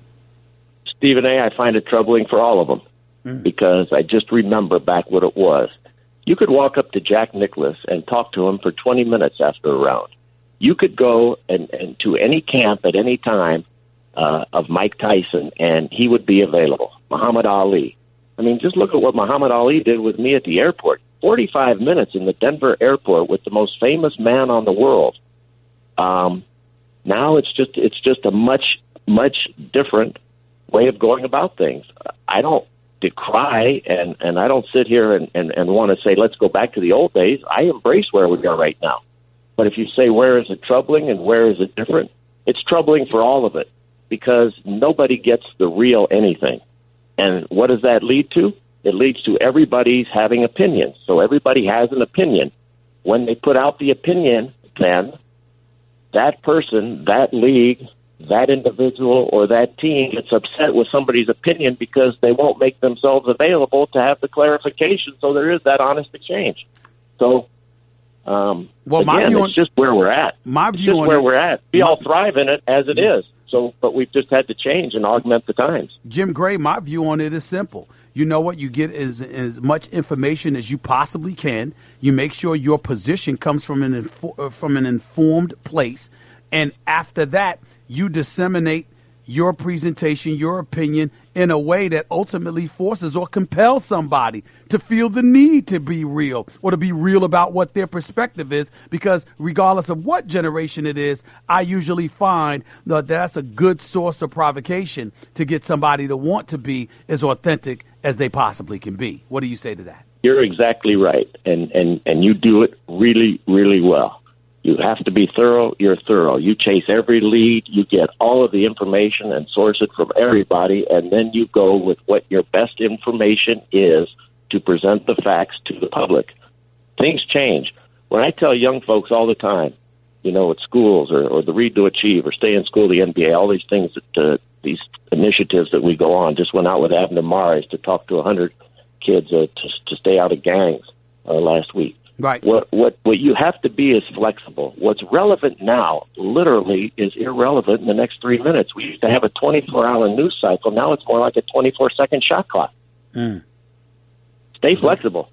Stephen A., I find it troubling for all of them because I just remember back what it was. You could walk up to Jack Nicklaus and talk to him for 20 minutes after a round. You could go and to any camp at any time of Mike Tyson, and he would be available. Muhammad Ali. I mean, just look at what Muhammad Ali did with me at the airport. 45 minutes in the Denver airport with the most famous man on the world. Now it's just a much different way of going about things. I don't decry and I don't sit here and want to say, let's go back to the old days. I embrace where we are right now. But if you say, where is it troubling and where is it different? It's troubling for all of it because nobody gets the real anything. And what does that lead to? It leads to everybody's having opinions. So everybody has an opinion. When they put out the opinion, then that person, that league, that individual, or that team gets upset with somebody's opinion because they won't make themselves available to have the clarification. So there is that honest exchange. So, again, it's just where we're at. My view it's just on where it, we're at. We all thrive in it as it is. So, but we've just had to change and augment the times. Jim Gray, my view on it is simple. You know what? You get as much information as you possibly can. You make sure your position comes from an informed place. And after that, you disseminate your presentation, your opinion in a way that ultimately forces or compels somebody to feel the need to be real or to be real about what their perspective is, because regardless of what generation it is, I usually find that that's a good source of provocation to get somebody to want to be as authentic as they possibly can be. What do you say to that? You're exactly right, and you do it really, really well. You have to be thorough. You're thorough. You chase every lead. You get all of the information and source it from everybody, and then you go with what your best information is to present the facts to the public. Things change. When I tell young folks all the time, at schools or the Read to Achieve or Stay in School, the NBA, all these things, these initiatives that we go on, just went out with Abner Mares to talk to 100 kids to stay out of gangs last week. Right. What you have to be is flexible. What's relevant now literally is irrelevant in the next 3 minutes. We used to have a 24-hour news cycle. Now it's more like a 24-second shot clock. Stay flexible.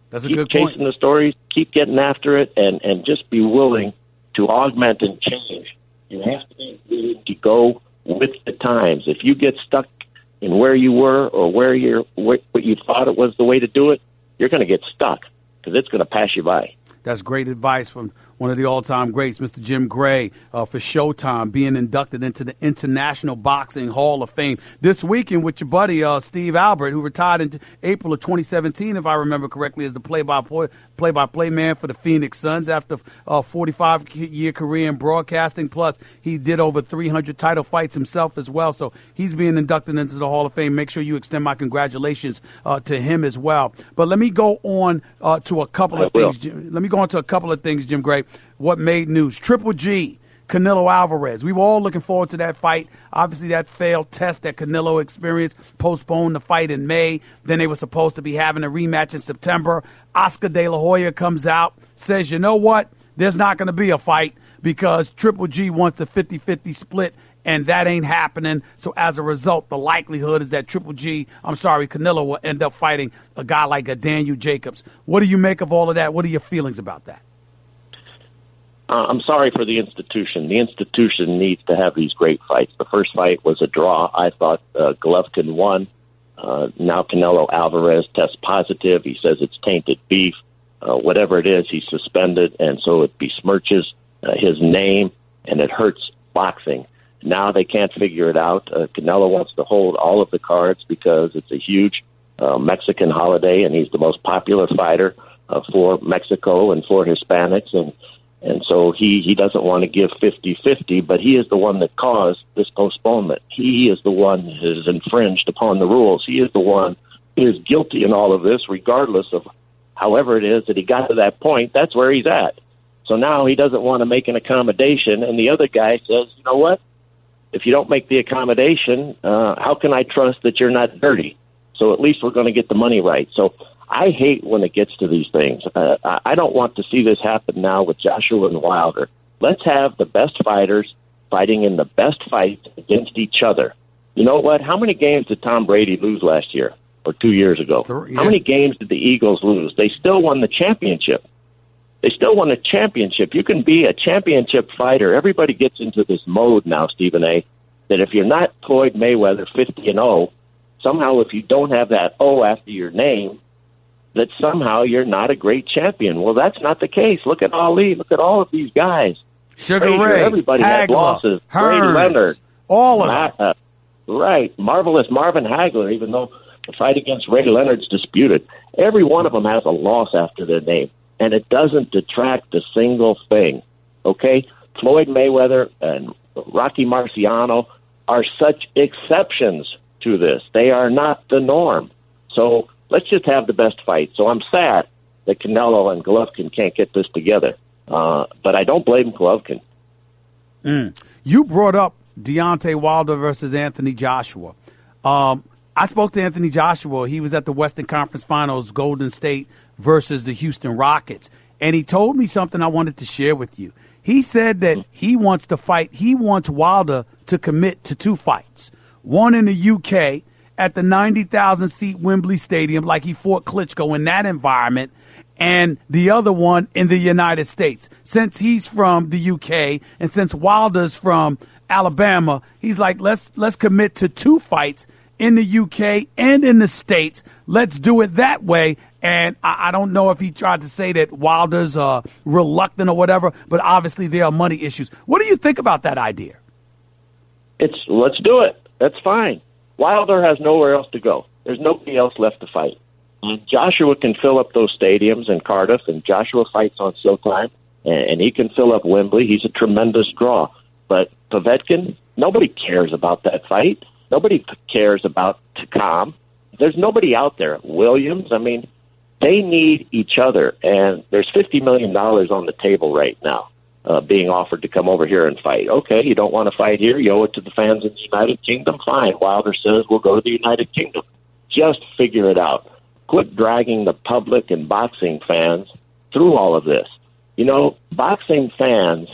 That's a keep good point. Chasing the stories, keep getting after it, and just be willing to augment and change. You have to be willing to go with the times. If you get stuck in where you were or what you thought it was the way to do it, you're going to get stuck, because it's going to pass you by. That's great advice from one of the all-time greats, Mr. Jim Gray, for Showtime, being inducted into the International Boxing Hall of Fame this weekend with your buddy Steve Albert, who retired in April of 2017, if I remember correctly, as the play-by-play man for the Phoenix Suns after a 45-year career in broadcasting. Plus, he did over 300 title fights himself as well. So he's being inducted into the Hall of Fame. Make sure you extend my congratulations to him as well. But let me go on to a couple of things. Let me go on to a couple of things, Jim Gray. What made news? Triple G, Canelo Alvarez. We were all looking forward to that fight. Obviously, that failed test that Canelo experienced postponed the fight in May. Then they were supposed to be having a rematch in September. Oscar De La Hoya comes out, says, you know what? There's not going to be a fight because Triple G wants a 50-50 split, and that ain't happening. So as a result, the likelihood is that Canelo will end up fighting a guy like a Daniel Jacobs. What do you make of all of that? What are your feelings about that? I'm sorry for the institution. The institution needs to have these great fights. The first fight was a draw. I thought Golovkin won. Now Canelo Alvarez tests positive. He says it's tainted beef. Whatever it is, he's suspended, and so it besmirches his name, and it hurts boxing. Now they can't figure it out. Canelo wants to hold all of the cards because it's a huge Mexican holiday, and he's the most popular fighter for Mexico and for Hispanics, and so he doesn't want to give 50-50, but he is the one that caused this postponement. He is the one who has infringed upon the rules. He is the one who is guilty in all of this, regardless of however it is that he got to that point. That's where he's at. So now he doesn't want to make an accommodation, and the other guy says, you know what? If you don't make the accommodation, how can I trust that you're not dirty? So at least we're going to get the money right. So I hate when it gets to these things. I don't want to see this happen now with Joshua and Wilder. Let's have the best fighters fighting in the best fights against each other. You know what? How many games did Tom Brady lose last year or 2 years ago? How many games did the Eagles lose? They still won the championship. You can be a championship fighter. Everybody gets into this mode now, Stephen A., that if you're not Floyd Mayweather 50-0, somehow if you don't have that O after your name, that somehow you're not a great champion. Well, that's not the case. Look at Ali. Look at all of these guys. Sugar Ray, everybody Hagler, had losses. Hearns, Ray Leonard. All of them. Right. Marvelous Marvin Hagler, even though the fight against Ray Leonard's disputed. Every one of them has a loss after their name, and it doesn't detract a single thing. Okay? Floyd Mayweather and Rocky Marciano are such exceptions to this. They are not the norm. So let's just have the best fight. So I'm sad that Canelo and Golovkin can't get this together. But I don't blame Golovkin. You brought up Deontay Wilder versus Anthony Joshua. I spoke to Anthony Joshua. He was at the Western Conference Finals, Golden State versus the Houston Rockets. And he told me something I wanted to share with you. He said that he wants to fight. He wants Wilder to commit to 2 fights. One in the UK at the 90,000-seat Wembley Stadium, like he fought Klitschko in that environment, and the other one in the United States. Since he's from the UK and since Wilder's from Alabama. He's like, let's commit to 2 fights in the UK and in the States. Let's do it that way. And I don't know if he tried to say that Wilder's reluctant or whatever, but obviously there are money issues. What do you think about that idea? Let's do it. That's fine. Wilder has nowhere else to go. There's nobody else left to fight. Joshua can fill up those stadiums in Cardiff, and Joshua fights on Showtime, and he can fill up Wembley. He's a tremendous draw. But Povetkin, nobody cares about that fight. Nobody cares about Takam. There's nobody out there. Williams, I mean, they need each other, and there's $50 million on the table right now being offered to come over here and fight. Okay, you don't want to fight here, you owe it to the fans in the United Kingdom, fine. Wilder says we'll go to the United Kingdom. Just figure it out. Quit dragging the public and boxing fans through all of this. You know, boxing fans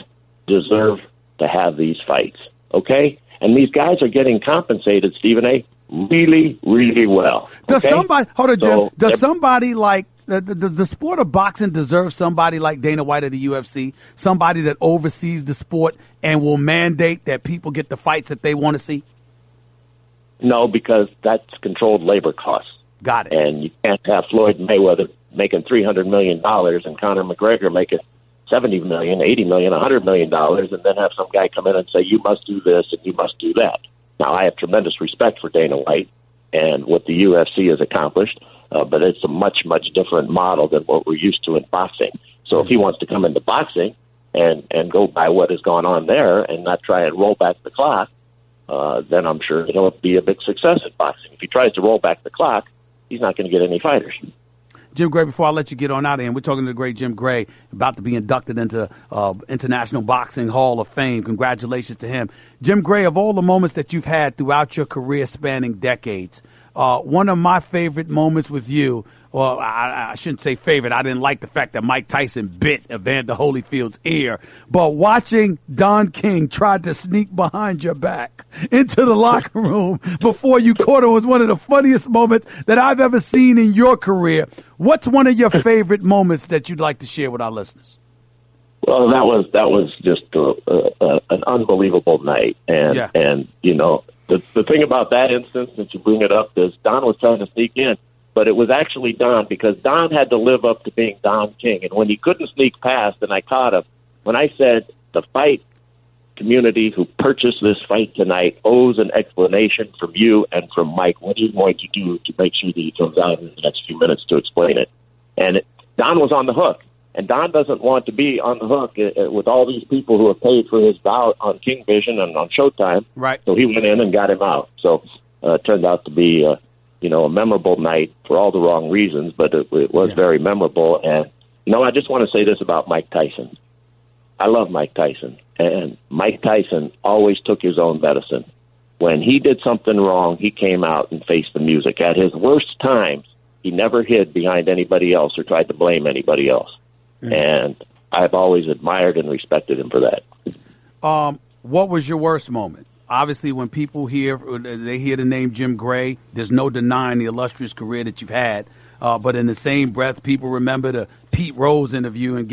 deserve to have these fights, okay? And these guys are getting compensated, Stephen A., really, really well. Does okay? somebody, hold on, Jim, does somebody like, the sport of boxing deserve somebody like Dana White of the UFC, somebody that oversees the sport and will mandate that people get the fights that they want to see? No, because that's controlled labor costs. Got it. And you can't have Floyd Mayweather making $300 million and Conor McGregor making $70 million, $80 million, $100 million, and then have some guy come in and say, you must do this and you must do that. Now, I have tremendous respect for Dana White and what the UFC has accomplished, but it's a much, much different model than what we're used to in boxing. So if he wants to come into boxing and go by what has gone on there and not try and roll back the clock, then I'm sure he'll be a big success at boxing. If he tries to roll back the clock, he's not going to get any fighters. Jim Gray, before I let you get on out of here, we're talking to the great Jim Gray, about to be inducted into International Boxing Hall of Fame. Congratulations to him. Jim Gray, of all the moments that you've had throughout your career spanning decades, one of my favorite moments with you, well, I shouldn't say favorite. I didn't like the fact that Mike Tyson bit Evander Holyfield's ear. But watching Don King try to sneak behind your back into the locker room before you caught him was one of the funniest moments that I've ever seen in your career. What's one of your favorite moments that you'd like to share with our listeners? Well, that was just an unbelievable night. And you know, the thing about that instance, that you bring it up, is Don was trying to sneak in. But it was actually Don, because Don had to live up to being Don King. And when he couldn't sneak past, and I caught him, when I said the fight community who purchased this fight tonight owes an explanation from you and from Mike, what are you going to do to make sure that he comes out in the next few minutes to explain it? And Don was on the hook. And Don doesn't want to be on the hook with all these people who have paid for his bout on King Vision and on Showtime. Right. So he went in and got him out. So it turned out to be a memorable night for all the wrong reasons, but it was very memorable. And, I just want to say this about Mike Tyson. I love Mike Tyson, and Mike Tyson always took his own medicine. When he did something wrong, he came out and faced the music. At his worst times, he never hid behind anybody else or tried to blame anybody else. And I've always admired and respected him for that. What was your worst moment? Obviously, when people hear the name Jim Gray, there's no denying the illustrious career that you've had. But in the same breath, people remember the Pete Rose interview during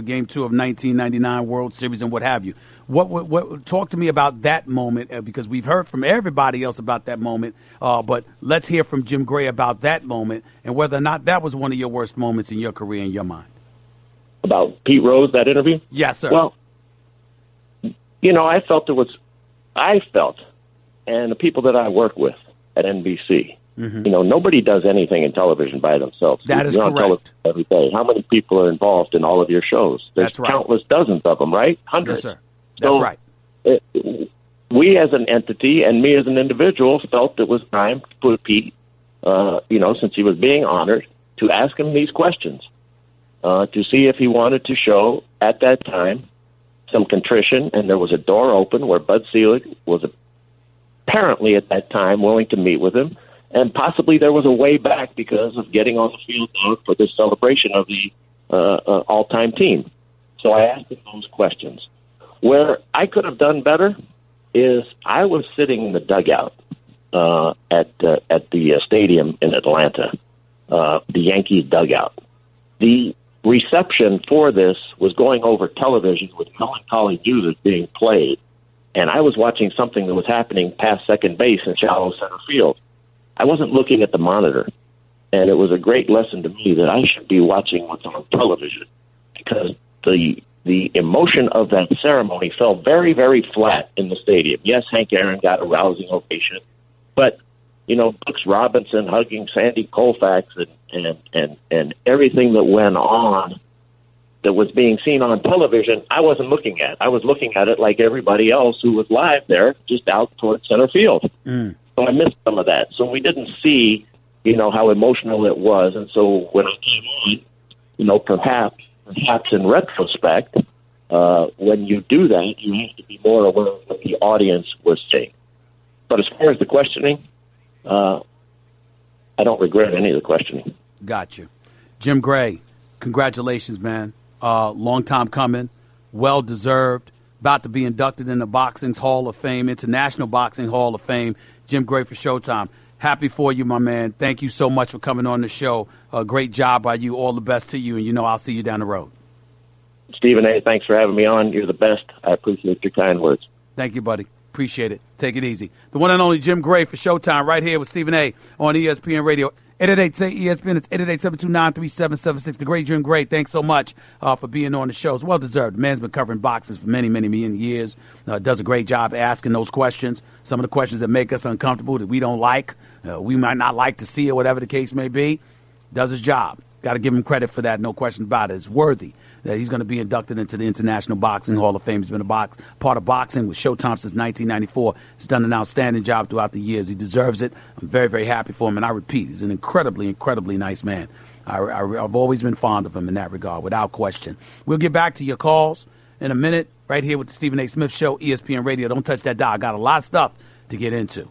Game 2 of 1999 World Series and what have you. What talk to me about that moment, because we've heard from everybody else about that moment. But let's hear from Jim Gray about that moment and whether or not that was one of your worst moments in your career in your mind. About Pete Rose, that interview? Yes, sir. Well, I felt, and the people that I work with at NBC, nobody does anything in television by themselves. That is correct. Television every day. How many people are involved in all of your shows? There's countless dozens of them, right? Hundreds. Yes, sir. That's right. We as an entity and me as an individual felt it was time to put Pete, since he was being honored, to ask him these questions, to see if he wanted to show at that time some contrition, and there was a door open where Bud Selig was apparently at that time willing to meet with him, and possibly there was a way back because of getting on the field for this celebration of the all-time team. So I asked him those questions. Where I could have done better is I was sitting in the dugout at the stadium in Atlanta, the Yankees dugout. The reception for this was going over television with melancholy music being played, and I was watching something that was happening past second base in shallow center field. I wasn't looking at the monitor, and it was a great lesson to me that I should be watching what's on television, because the emotion of that ceremony fell very, very flat in the stadium. Yes, Hank Aaron got a rousing ovation, but Brooks Robinson hugging Sandy Koufax and everything that went on that was being seen on television, I wasn't looking at. I was looking at it like everybody else who was live there, just out towards center field. So I missed some of that. So we didn't see, how emotional it was. And so when I came on, perhaps in retrospect, when you do that, you have to be more aware of what the audience was saying. But as far as the questioning, I don't regret any of the questioning. Got you. Jim Gray, congratulations, man. Long time coming, well deserved, about to be inducted in the Boxing's Hall of Fame, International Boxing Hall of Fame. Jim Gray for Showtime. Happy for you, my man. Thank you so much for coming on the show. Great job by you. All the best to you, and I'll see you down the road. Stephen A., thanks for having me on. You're the best. I appreciate your kind words. Thank you, buddy. Appreciate it. Take it easy. The one and only Jim Gray for Showtime right here with Stephen A. on ESPN Radio. 888-SAY-ESPN. It's 888-729-3776. The great Jim Gray, thanks so much for being on the show. It's well-deserved. The man's been covering boxing for many, many, many years. Does a great job asking those questions. Some of the questions that make us uncomfortable, that we don't like, we might not like to see, or whatever the case may be. Does his job. Got to give him credit for that, no question about it. It's worthy that he's going to be inducted into the International Boxing Hall of Fame. He's been a part of boxing with Showtime since 1994. He's done an outstanding job throughout the years. He deserves it. I'm very, very happy for him. And I repeat, he's an incredibly, incredibly nice man. I've always been fond of him in that regard, without question. We'll get back to your calls in a minute right here with the Stephen A. Smith Show, ESPN Radio. Don't touch that dial. I got a lot of stuff to get into.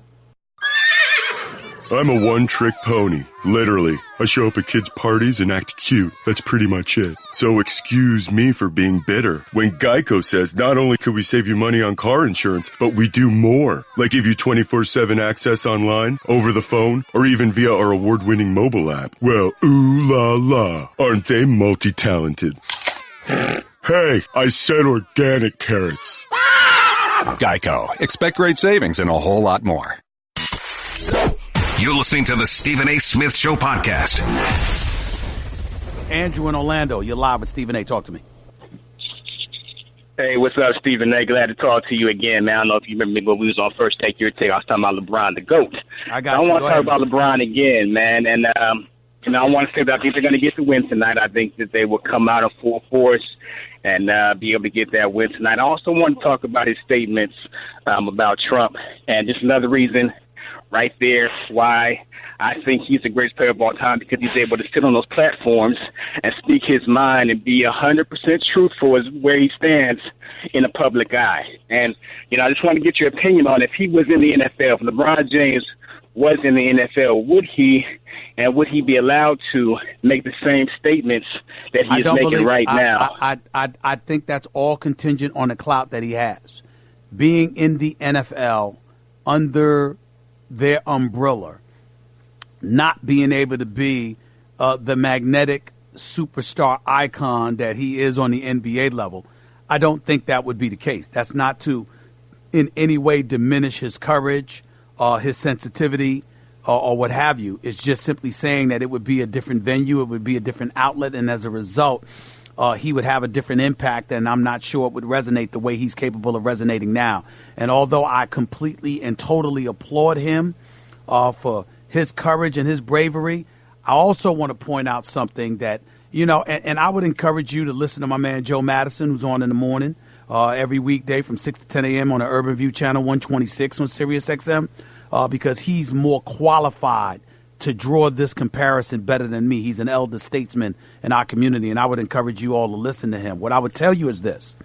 I'm a one-trick pony, literally. I show up at kids' parties and act cute. That's pretty much it. So excuse me for being bitter. When Geico says not only could we save you money on car insurance, but we do more. Like give you 24/7 access online, over the phone, or even via our award-winning mobile app. Well, ooh la la, aren't they multi-talented? Hey, I said organic carrots. Geico. Expect great savings and a whole lot more. You're listening to the Stephen A. Smith Show podcast. Andrew in Orlando, you're live with Stephen A. Talk to me. Hey, what's up, Stephen A.? Glad to talk to you again, man. I don't know if you remember me when we was on First Take Your Take. I was talking about LeBron, the GOAT. I want to talk about LeBron again, man. And, I want to say that I think they're going to get the win tonight. I think that they will come out in full force and be able to get that win tonight. I also want to talk about his statements about Trump. And just another reason right there why I think he's the greatest player of all time, because he's able to sit on those platforms and speak his mind and be 100% truthful as where he stands in the public eye. And, I just want to get your opinion on if he was in the NFL, if LeBron James was in the NFL, would he be allowed to make the same statements that he is making right now? I think that's all contingent on the clout that he has. Being in the NFL under their umbrella, not being able to be the magnetic superstar icon that he is on the NBA level, I don't think that would be the case. That's not to in any way diminish his courage, his sensitivity, or what have you. It's just simply saying that it would be a different venue, it would be a different outlet, and as a result, he would have a different impact, and I'm not sure it would resonate the way he's capable of resonating now. And although I completely and totally applaud him for his courage and his bravery, I also want to point out something that, and I would encourage you to listen to my man Joe Madison, who's on in the morning every weekday from 6 to 10 a.m. on the Urban View Channel 126 on Sirius XM, because he's more qualified to draw this comparison better than me. He's an elder statesman in our community, and I would encourage you all to listen to him. What I would tell you is this,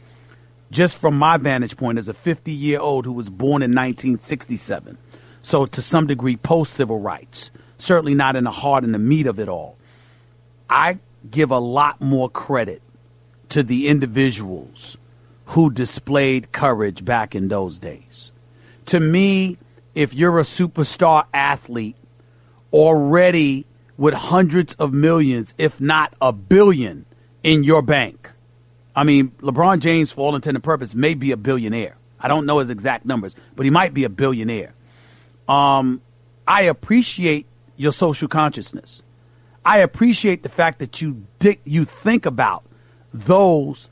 just from my vantage point as a 50-year-old who was born in 1967, so to some degree post-civil rights, certainly not in the heart and the meat of it all, I give a lot more credit to the individuals who displayed courage back in those days. To me, if you're a superstar athlete already with hundreds of millions, if not a billion in your bank. I mean, LeBron James, for all intent and purpose, may be a billionaire. I don't know his exact numbers, but he might be a billionaire. I appreciate your social consciousness. I appreciate the fact that you think about those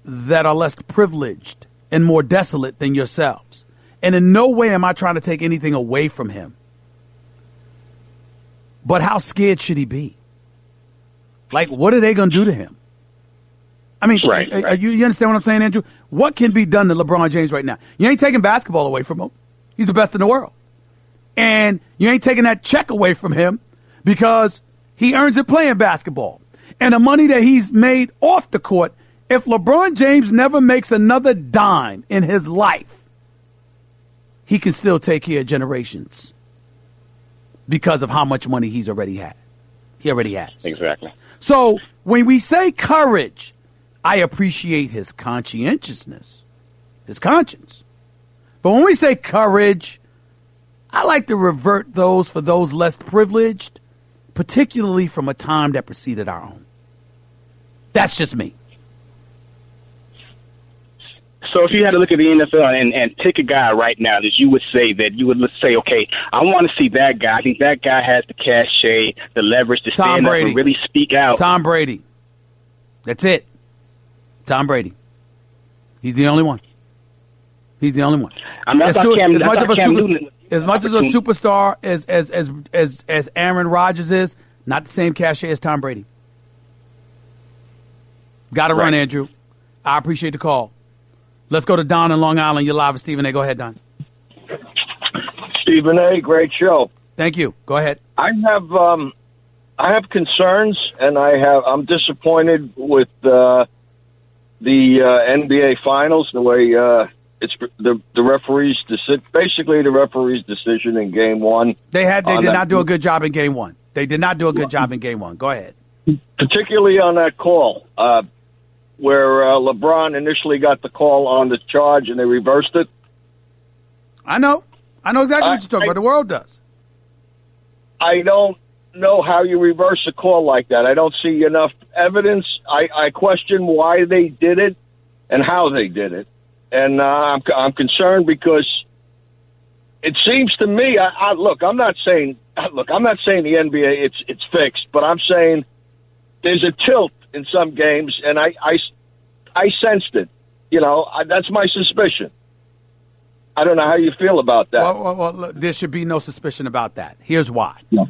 that are less privileged and more desolate than yourselves. And in no way am I trying to take anything away from him. But how scared should he be? Like, what are they going to do to him? I mean, right. You understand what I'm saying, Andrew? What can be done to LeBron James right now? You ain't taking basketball away from him. He's the best in the world. And you ain't taking that check away from him because he earns it playing basketball. And the money that he's made off the court, if LeBron James never makes another dime in his life, he can still take care of generations because of how much money he's already had. He already has. Exactly. So when we say courage, I appreciate his conscientiousness, his conscience. But when we say courage, I like to revert those for those less privileged, particularly from a time that preceded our own. That's just me. So if you had to look at the NFL and pick a guy right now that you would say, okay, I want to see that guy. I think that guy has the cachet, the leverage to stand up and really speak out. Tom Brady. That's it. Tom Brady. He's the only one. He's the only one. As much as a superstar as Aaron Rodgers is, not the same cachet as Tom Brady. Got to run, Andrew. I appreciate the call. Let's go to Don in Long Island. You're live with Stephen A. Go ahead, Don. Stephen A., great show. Thank you. Go ahead. I have concerns, and I'm disappointed with the NBA Finals, the way it's the referees basically the referee's decision in Game 1. They did not do a good job in Game 1. They did not do a good job in Game 1. Go ahead. Particularly on that call. Where LeBron initially got the call on the charge and they reversed it. I know exactly what you're talking about. The world does. I don't know how you reverse a call like that. I don't see enough evidence. I question why they did it and how they did it. And I'm concerned because it seems to me, I'm not saying the NBA, it's fixed, but I'm saying there's a tilt in some games, and I sensed it. That's my suspicion. I don't know how you feel about that. Well, there should be no suspicion about that. Here's why. Yeah.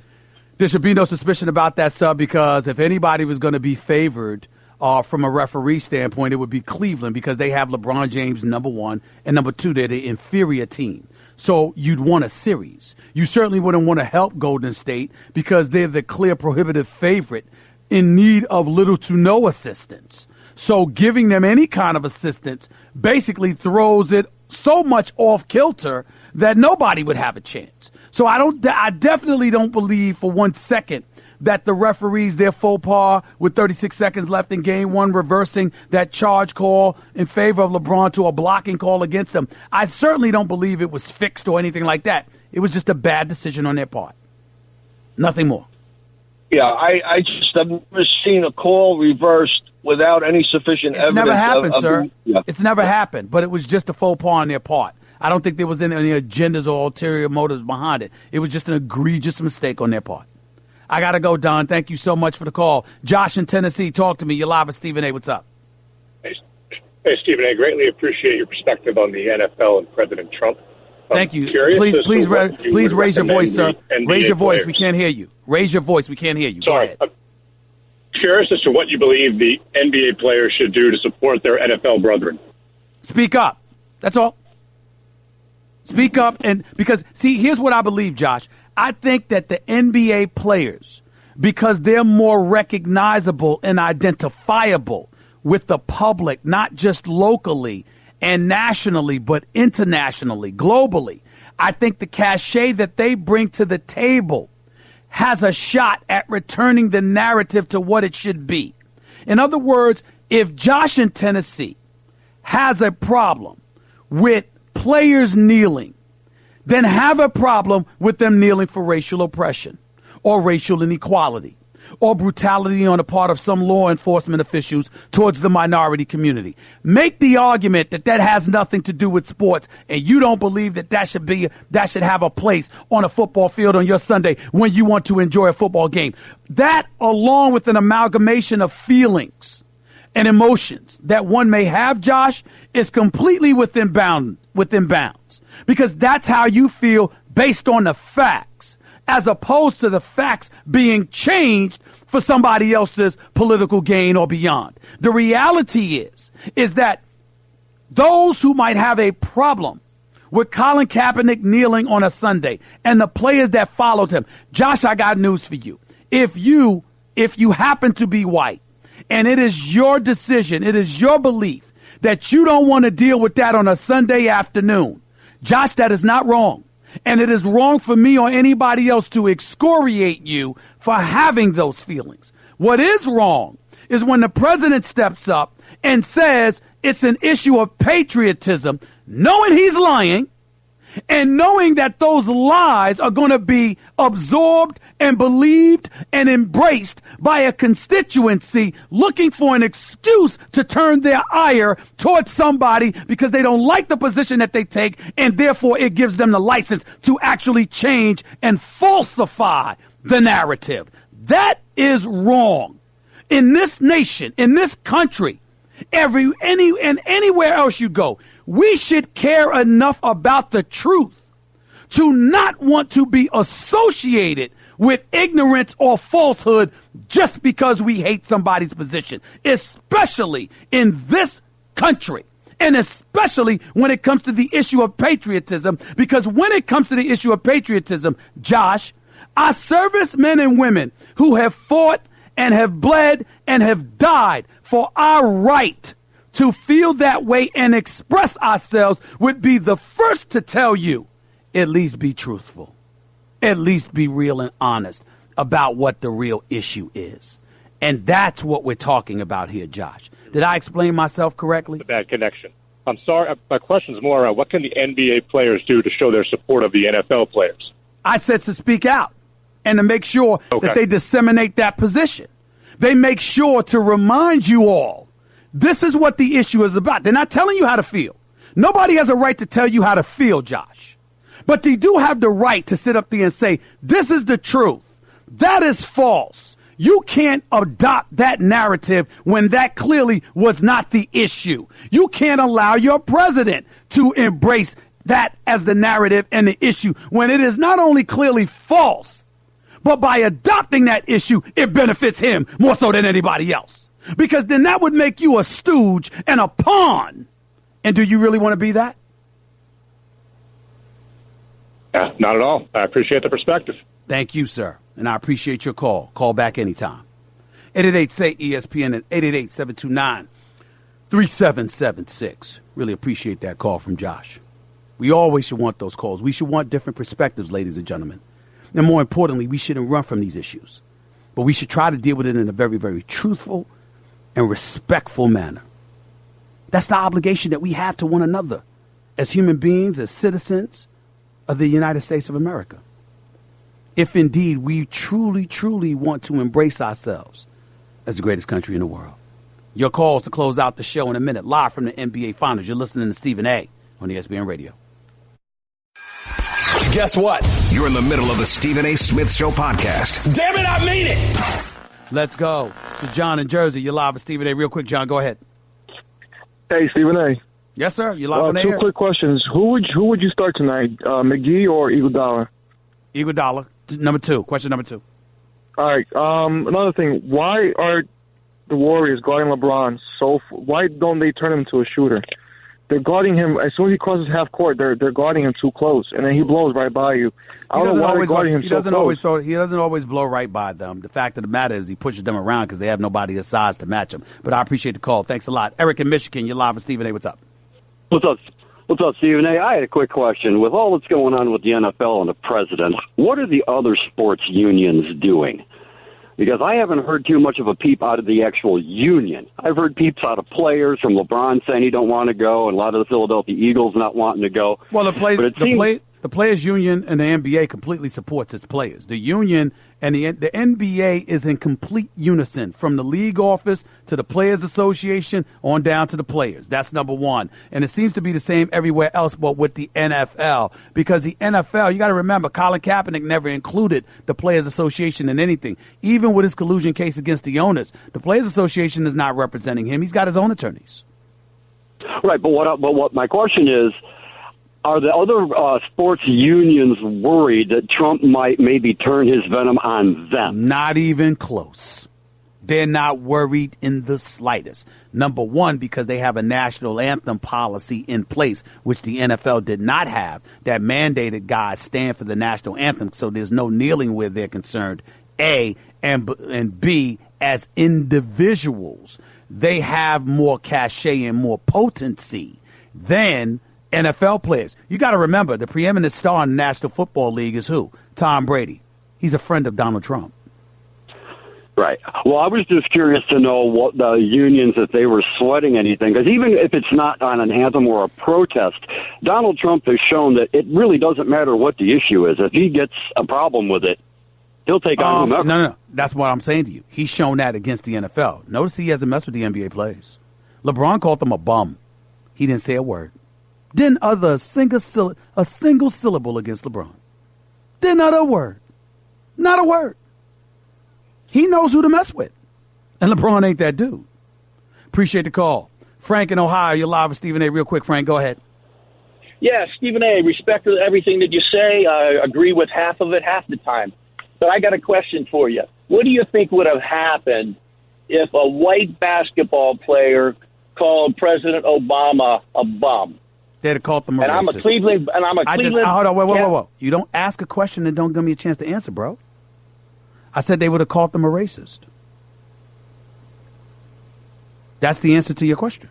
There should be no suspicion about that, sir, because if anybody was going to be favored from a referee standpoint, it would be Cleveland because they have LeBron James, number one, and number two, they're the inferior team. So you'd want a series. You certainly wouldn't want to help Golden State because they're the clear prohibitive favorite in need of little to no assistance. So giving them any kind of assistance basically throws it so much off kilter that nobody would have a chance. So I definitely don't believe for 1 second that the referees, their faux pas with 36 seconds left in Game 1, reversing that charge call in favor of LeBron to a blocking call against them. I certainly don't believe it was fixed or anything like that. It was just a bad decision on their part. Nothing more. Yeah, I've never seen a call reversed without any sufficient evidence. It's never happened, sir. It's never happened, but it was just a faux pas on their part. I don't think there was any agendas or ulterior motives behind it. It was just an egregious mistake on their part. I got to go, Don. Thank you so much for the call. Josh in Tennessee, talk to me. You're live with Stephen A. What's up? Hey, Stephen A. Greatly appreciate your perspective on the NFL and President Trump. Thank you. Please raise your voice, sir. Raise your voice. We can't hear you. Raise your voice. We can't hear you. Sorry. I'm curious as to what you believe the NBA players should do to support their NFL brethren. Speak up. That's all. Speak up. And because, see, here's what I believe, Josh. I think that the NBA players, because they're more recognizable and identifiable with the public, not just locally and nationally, but internationally, globally, I think the cachet that they bring to the table has a shot at returning the narrative to what it should be. In other words, if Josh in Tennessee has a problem with players kneeling, then have a problem with them kneeling for racial oppression or racial inequality. or brutality on the part of some law enforcement officials towards the minority community. Make the argument that that has nothing to do with sports, and you don't believe that should have a place on a football field on your Sunday when you want to enjoy a football game. That, along with an amalgamation of feelings and emotions that one may have, Josh, is completely within bounds, because that's how you feel based on the facts, as opposed to the facts being changed for somebody else's political gain or beyond. The reality is that those who might have a problem with Colin Kaepernick kneeling on a Sunday and the players that followed him, Josh, I got news for you. If you happen to be white and it is your decision, it is your belief that you don't want to deal with that on a Sunday afternoon, Josh, that is not wrong. And it is wrong for me or anybody else to excoriate you for having those feelings. What is wrong is when the president steps up and says it's an issue of patriotism, knowing he's lying and knowing that those lies are going to be absorbed and believed and embraced by a constituency looking for an excuse to turn their ire towards somebody because they don't like the position that they take, and therefore it gives them the license to actually change and falsify the narrative. That is wrong. In this nation, in this country, anywhere else you go, we should care enough about the truth to not want to be associated with ignorance or falsehood just because we hate somebody's position, especially in this country. And especially when it comes to the issue of patriotism, because when it comes to the issue of patriotism, Josh, our servicemen and women who have fought and have bled and have died for our right to feel that way and express ourselves would be the first to tell you, at least be truthful, at least be real and honest about what the real issue is. And that's what we're talking about here, Josh. Did I explain myself correctly? A bad connection. I'm sorry. My question is more around what can the NBA players do to show their support of the NFL players? I said to speak out and to make sure that they disseminate that position. They make sure to remind you all, this is what the issue is about. They're not telling you how to feel. Nobody has a right to tell you how to feel, Josh. But they do have the right to sit up there and say, this is the truth. That is false. You can't adopt that narrative when that clearly was not the issue. You can't allow your president to embrace that as the narrative and the issue when it is not only clearly false, but by adopting that issue, it benefits him more so than anybody else. Because then that would make you a stooge and a pawn. And do you really want to be that? Not at all. I appreciate the perspective. Thank you, sir. And I appreciate your call. Call back anytime. 888-SAY-ESPN and 888-729-3776. Really appreciate that call from Josh. We always should want those calls. We should want different perspectives, ladies and gentlemen. And more importantly, we shouldn't run from these issues. But we should try to deal with it in a very, very truthful and respectful manner. That's the obligation that we have to one another as human beings, as citizens of the United States of America. If indeed we truly, truly want to embrace ourselves as the greatest country in the world. Your calls to close out the show in a minute, live from the NBA Finals. You're listening to Stephen A. on ESPN Radio. Guess what? You're in the middle of the Stephen A. Smith Show podcast. Damn it, I mean it! Let's go to John in Jersey. You're live with Stephen A. Real quick, John, go ahead. Hey, Stephen A. Yes, sir. You're live on the air. Two quick questions. Who would you start tonight, McGee or Iguodala? Iguodala, number two. Question number two. All right. Another thing. Why are the Warriors guarding LeBron why don't they turn him into a shooter? They're guarding him as soon as he crosses half court. They're guarding him too close, and then he blows right by you. I don't know why they're guarding him so close. He doesn't always blow right by them. The fact of the matter is he pushes them around because they have nobody his size to match him. But I appreciate the call. Thanks a lot. Eric in Michigan, you're live with Stephen A. What's up? What's up, Stephen A.? I had a quick question. With all that's going on with the NFL and the president, what are the other sports unions doing? Because I haven't heard too much of a peep out of the actual union. I've heard peeps out of players, from LeBron saying he don't want to go, and a lot of the Philadelphia Eagles not wanting to go. Well, the players union and the NBA completely supports its players. The union And the NBA is in complete unison from the league office to the Players Association on down to the players. That's number one. And it seems to be the same everywhere else but with the NFL. Because the NFL, you got to remember, Colin Kaepernick never included the Players Association in anything. Even with his collusion case against the owners, the Players Association is not representing him. He's got his own attorneys. Right, but what my question is, are the other sports unions worried that Trump might maybe turn his venom on them? Not even close. They're not worried in the slightest. Number one, because they have a national anthem policy in place, which the NFL did not have, that mandated guys stand for the national anthem, so there's no kneeling where they're concerned, A, and B, as individuals, they have more cachet and more potency than NFL players. You got to remember, the preeminent star in the National Football League is who? Tom Brady. He's a friend of Donald Trump. Right. Well, I was just curious to know what the unions, if they were sweating anything, because even if it's not on an anthem or a protest, Donald Trump has shown that it really doesn't matter what the issue is. If he gets a problem with it, he'll take on whomever. No. That's what I'm saying to you. He's shown that against the NFL. Notice he hasn't messed with the NBA players. LeBron called them a bum. He didn't say a word. Didn't utter a single syllable against LeBron. Didn't utter a word. Not a word. He knows who to mess with. And LeBron ain't that dude. Appreciate the call. Frank in Ohio, you're live with Stephen A. Real quick, Frank, go ahead. Yeah, Stephen A., respect everything that you say. I agree with half of it half the time. But I got a question for you. What do you think would have happened if a white basketball player called President Obama a bum? They'd have called them a racist. I'm a Cleveland. Hold on, whoa. You don't ask a question and don't give me a chance to answer, bro. I said they would have called them a racist. That's the answer to your question.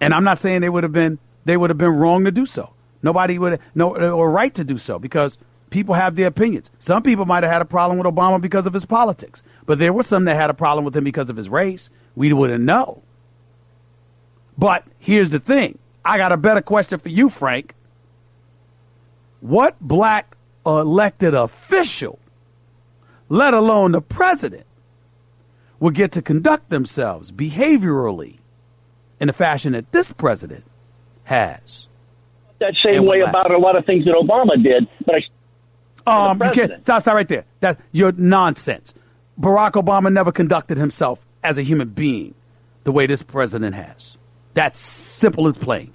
And I'm not saying they would have been wrong to do so. Nobody would have no right to do so because people have their opinions. Some people might have had a problem with Obama because of his politics, but there were some that had a problem with him because of his race. We wouldn't know. But here's the thing. I got a better question for you, Frank. What black elected official, let alone the president, will get to conduct themselves behaviorally in the fashion that this president has? That same way about a lot of things that Obama did, but you can't stop right there. That's your nonsense. Barack Obama never conducted himself as a human being the way this president has. That's simple as plain.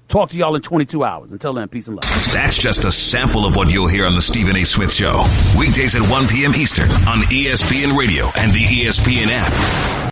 Talk to y'all in 22 hours. Until then, peace and love. That's just a sample of what you'll hear on the Stephen A. Smith Show. Weekdays at 1 p.m. Eastern on ESPN Radio and the ESPN app.